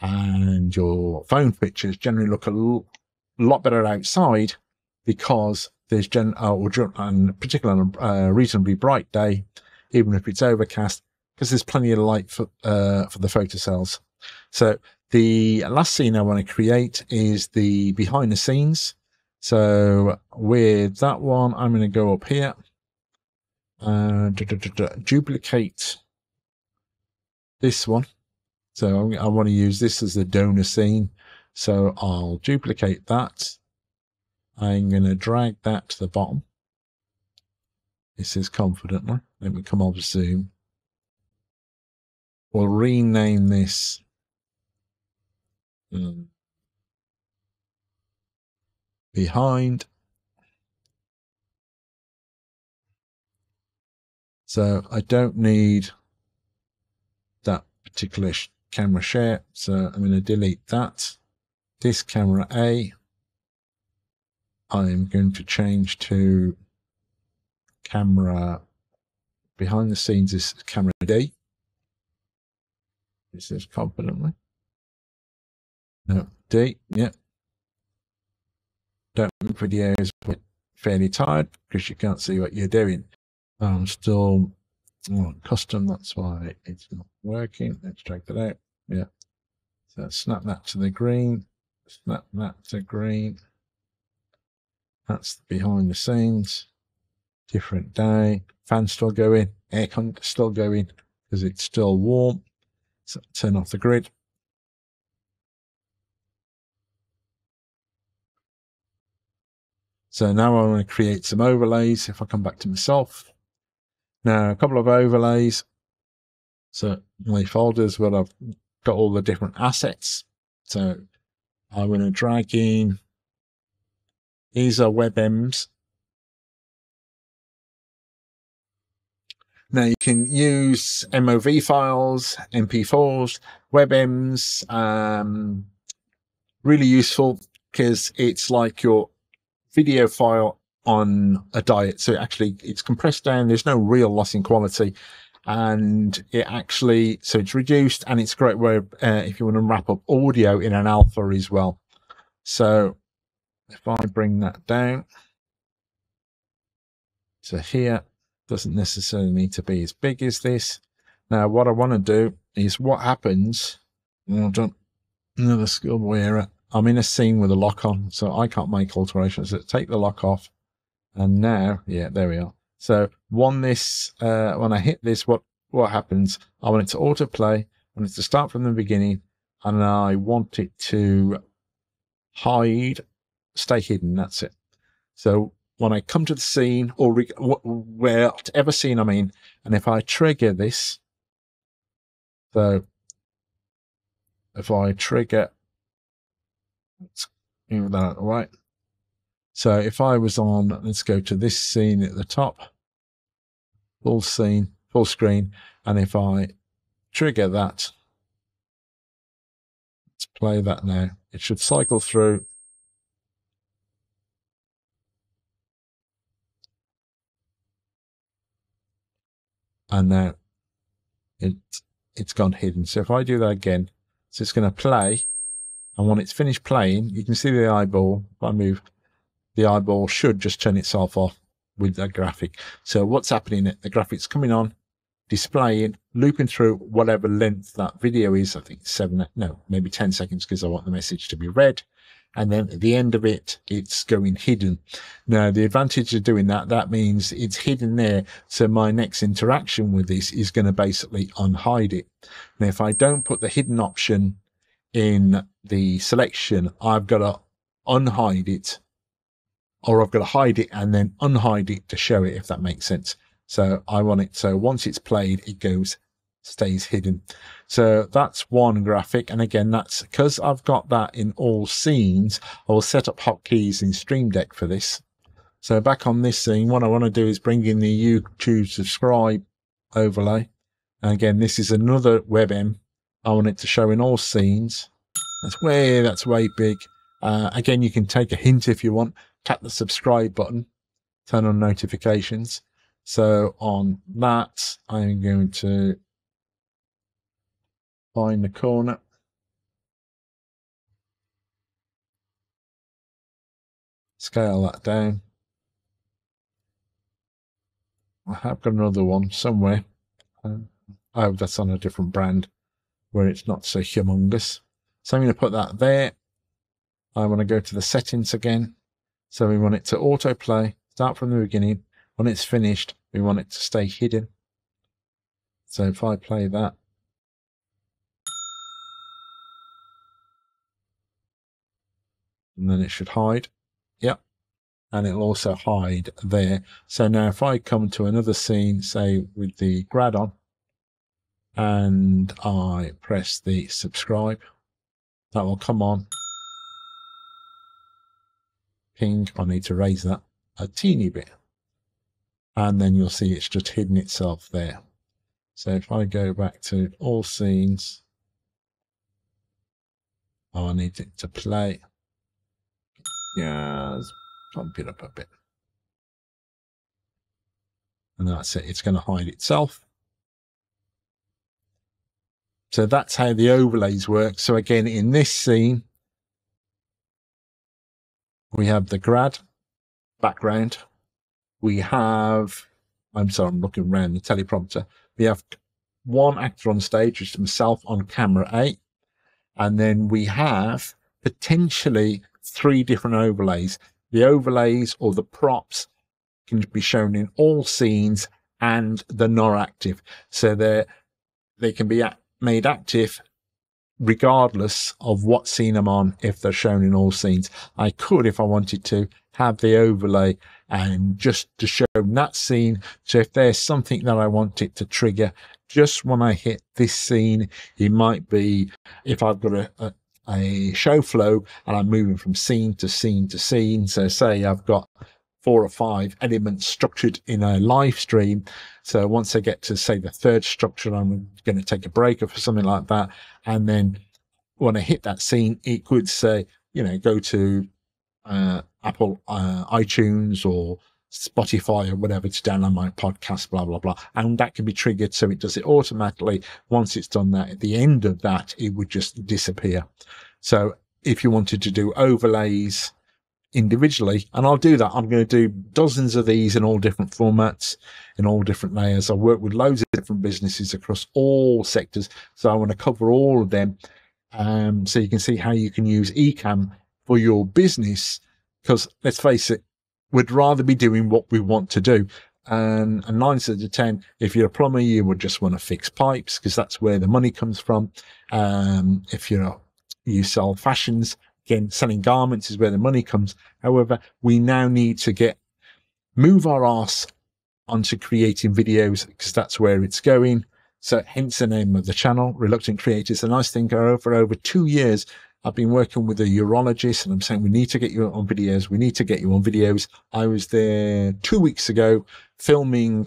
and your phone pictures generally look a lot better outside because there's and particularly on a reasonably bright day, even if it's overcast, because there's plenty of light for the photocells. So the last scene I want to create is the behind the scenes. So with that one, I'm going to go up here and duplicate this one. So I want to use this as the donor scene. So I'll duplicate that. I'm going to drag that to the bottom. This is confidently. Let me come off zoom. We'll rename this behind. So I don't need that particular camera share. So I'm going to delete that. This camera A, I'm going to change to camera behind the scenes is camera D. This is confidently. No, D, yeah. Don't make videos but fairly tired because you can't see what you're doing. I'm still custom, that's why it's not working. Let's drag that out. Yeah. So snap that to the green, snap that to green. That's behind the scenes. Different day. Fan still going, aircon still going because it's still warm. So turn off the grid. So now I want to create some overlays. If I come back to myself, now a couple of overlays. So my folders where I've got all the different assets. So I'm going to drag in. These are WebMs. Now you can use MOV files, MP4s, WebMs. Really useful because it's like your video file on a diet. So it's compressed down. There's no real loss in quality. And so it's reduced, and it's a great way if you want to wrap up audio in an alpha as well. So if I bring that down to here, doesn't necessarily need to be as big as this. Now, what I want to do is what happens. I've done another schoolboy error. I'm in a scene with a lock on, so I can't make alterations. So take the lock off, and now, yeah, there we are. So when I hit this, what happens? I want it to autoplay. I want it to start from the beginning, and I want it to stay hidden. That's it. So when I come to the scene, or whatever scene I'm in, and if I trigger this, so if I trigger, let's move that out of the way. So if I was on, let's go to this scene at the top, full screen, and if I trigger that, let's play that now. It should cycle through. And now it's gone hidden. So if I do that again, so it's going to play, and when it's finished playing, you can see the eyeball. If I move, the eyeball should just turn itself off with the graphic. So what's happening? The graphic's coming on, displaying, looping through whatever length that video is. I think maybe 10 seconds, because I want the message to be read. And then at the end of it, it's going hidden. Now, the advantage of doing that means it's hidden there. So my next interaction with this is going to basically unhide it. Now, if I don't put the hidden option in the selection, I've got to unhide it, or I've got to hide it and then unhide it to show it, if that makes sense. So I want it, so once it's played, it stays hidden. So that's one graphic. And again, that's because I've got that in all scenes. I will set up hotkeys in Stream Deck for this. So back on this scene, what I want to do is bring in the YouTube subscribe overlay. And again, this is another WebM. I want it to show in all scenes. That's way big. Again, you can take a hint if you want. Tap the subscribe button, turn on notifications. So on that, I'm going to find the corner. Scale that down. I have got another one somewhere. Oh, that's on a different brand where it's not so humongous. So I'm going to put that there. I want to go to the settings again. So we want it to autoplay, start from the beginning. When it's finished, we want it to stay hidden. So if I play that, and then it should hide. Yep. And it'll also hide there. So now if I come to another scene, say with the grad on, and I press the subscribe, that will come on. Ping, I need to raise that a teeny bit. And then you'll see it's just hidden itself there. So if I go back to all scenes, I need it to play. Yeah, let's pump it up a bit. And that's it. It's going to hide itself. So that's how the overlays work. So again, in this scene, we have the grad background. We have, I'm looking around the teleprompter. We have one actor on stage, which is myself on camera 8. And then we have potentially 3 different overlays. The overlays or the props can be shown in all scenes and the not active. So they can be made active regardless of what scene I'm on if they're shown in all scenes. I could, if I wanted to, have the overlay and just to show that scene. So if there's something that I want it to trigger just when I hit this scene, it might be if I've got a show flow and I'm moving from scene to scene to scene. So say I've got 4 or 5 elements structured in a live stream. So once I get to say the 3rd structure, I'm going to take a break or something like that. And then when I hit that scene, it could say, go to Apple iTunes or Spotify or whatever to download my podcast, blah, blah, blah. And that can be triggered. So it does it automatically. Once it's done that, at the end of that, it would just disappear. So if you wanted to do overlays individually, and I'll do that, I'm going to do dozens of these in all different formats, in all different layers. I work with loads of different businesses across all sectors. So I want to cover all of them. So you can see how you can use Ecamm for your business, because let's face it, we'd rather be doing what we want to do. And 9 out of 10, if you're a plumber, you would just want to fix pipes because that's where the money comes from. If you sell fashions, again, selling garments is where the money comes. However, we now need to move our arse onto creating videos because that's where it's going. So hence the name of the channel, Reluctant Creators. The nice thing, for over 2 years, I've been working with a urologist and I'm saying, we need to get you on videos. We need to get you on videos. I was there 2 weeks ago filming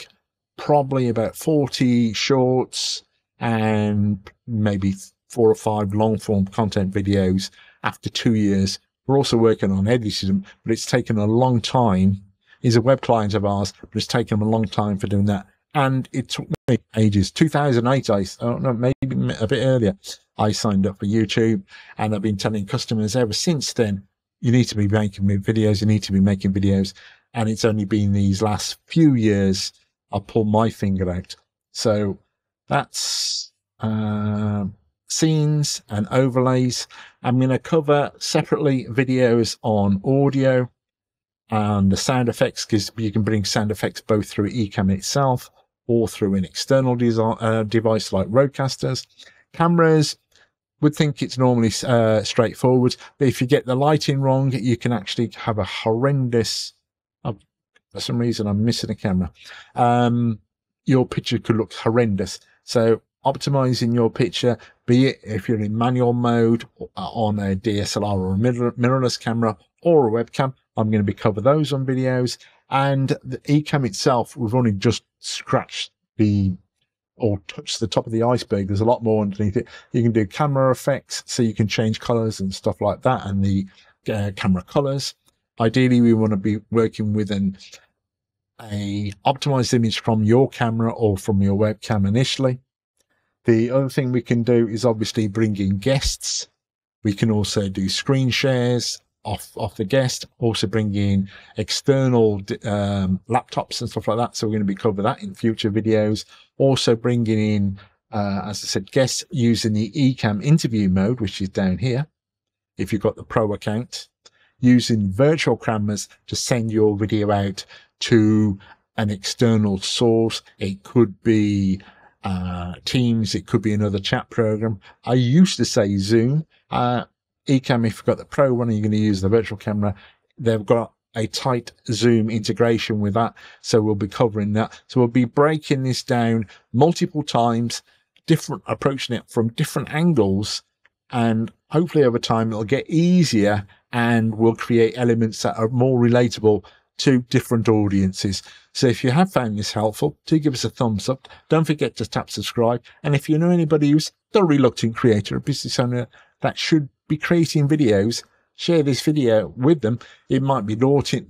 probably about 40 shorts and maybe 4 or 5 long form content videos after 2 years. We're also working on editing them, but it's taken a long time. He's a web client of ours, but it's taken him a long time for doing that. And it took me ages. 2008, I don't know, maybe a bit earlier, I signed up for YouTube, and I've been telling customers ever since then, you need to be making videos, you need to be making videos. And it's only been these last few years I pulled my finger out. So that's scenes and overlays. I'm going to cover separately videos on audio and the sound effects, because you can bring sound effects both through Ecamm itself or through an external device like Roadcasters. Cameras, would think it's normally straightforward, but if you get the lighting wrong, you can actually have a horrendous, for some reason I'm missing a camera, your picture could look horrendous. So optimizing your picture, be it if you're in manual mode on a DSLR or a mirrorless camera or a webcam, I'm going to be cover those on videos. And the Ecamm itself, we've only just scratched or touch the top of the iceberg. There's a lot more underneath it. You can do camera effects, so you can change colors and stuff like that, and the camera colors. Ideally, we want to be working with a optimized image from your camera or from your webcam initially. The other thing we can do is obviously bring in guests. We can also do screen shares off the guest, also bring in external laptops and stuff like that. So we're going to be cover that in future videos. Also bringing in, as I said, guests using the Ecamm interview mode, which is down here. If you've got the pro account, using virtual cameras to send your video out to an external source. It could be Teams, it could be another chat program. I used to say Zoom. Ecamm, if you've got the pro one and you're going to use the virtual camera, they've got a tight Zoom integration with that. So we'll be covering that. So we'll be breaking this down multiple times, approaching it from different angles, and hopefully over time it'll get easier and we'll create elements that are more relatable to different audiences. So if you have found this helpful, do give us a thumbs up. Don't forget to tap subscribe. And if you know anybody who's the reluctant creator, a business owner that should be creating videos, share this video with them. It might be daunting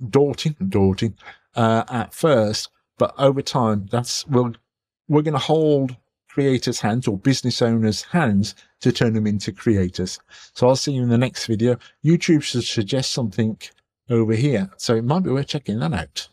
at first, but over time, we're going to hold creators' hands or business owners' hands to turn them into creators. So I'll see you in the next video. YouTube should suggest something over here, so it might be worth checking that out.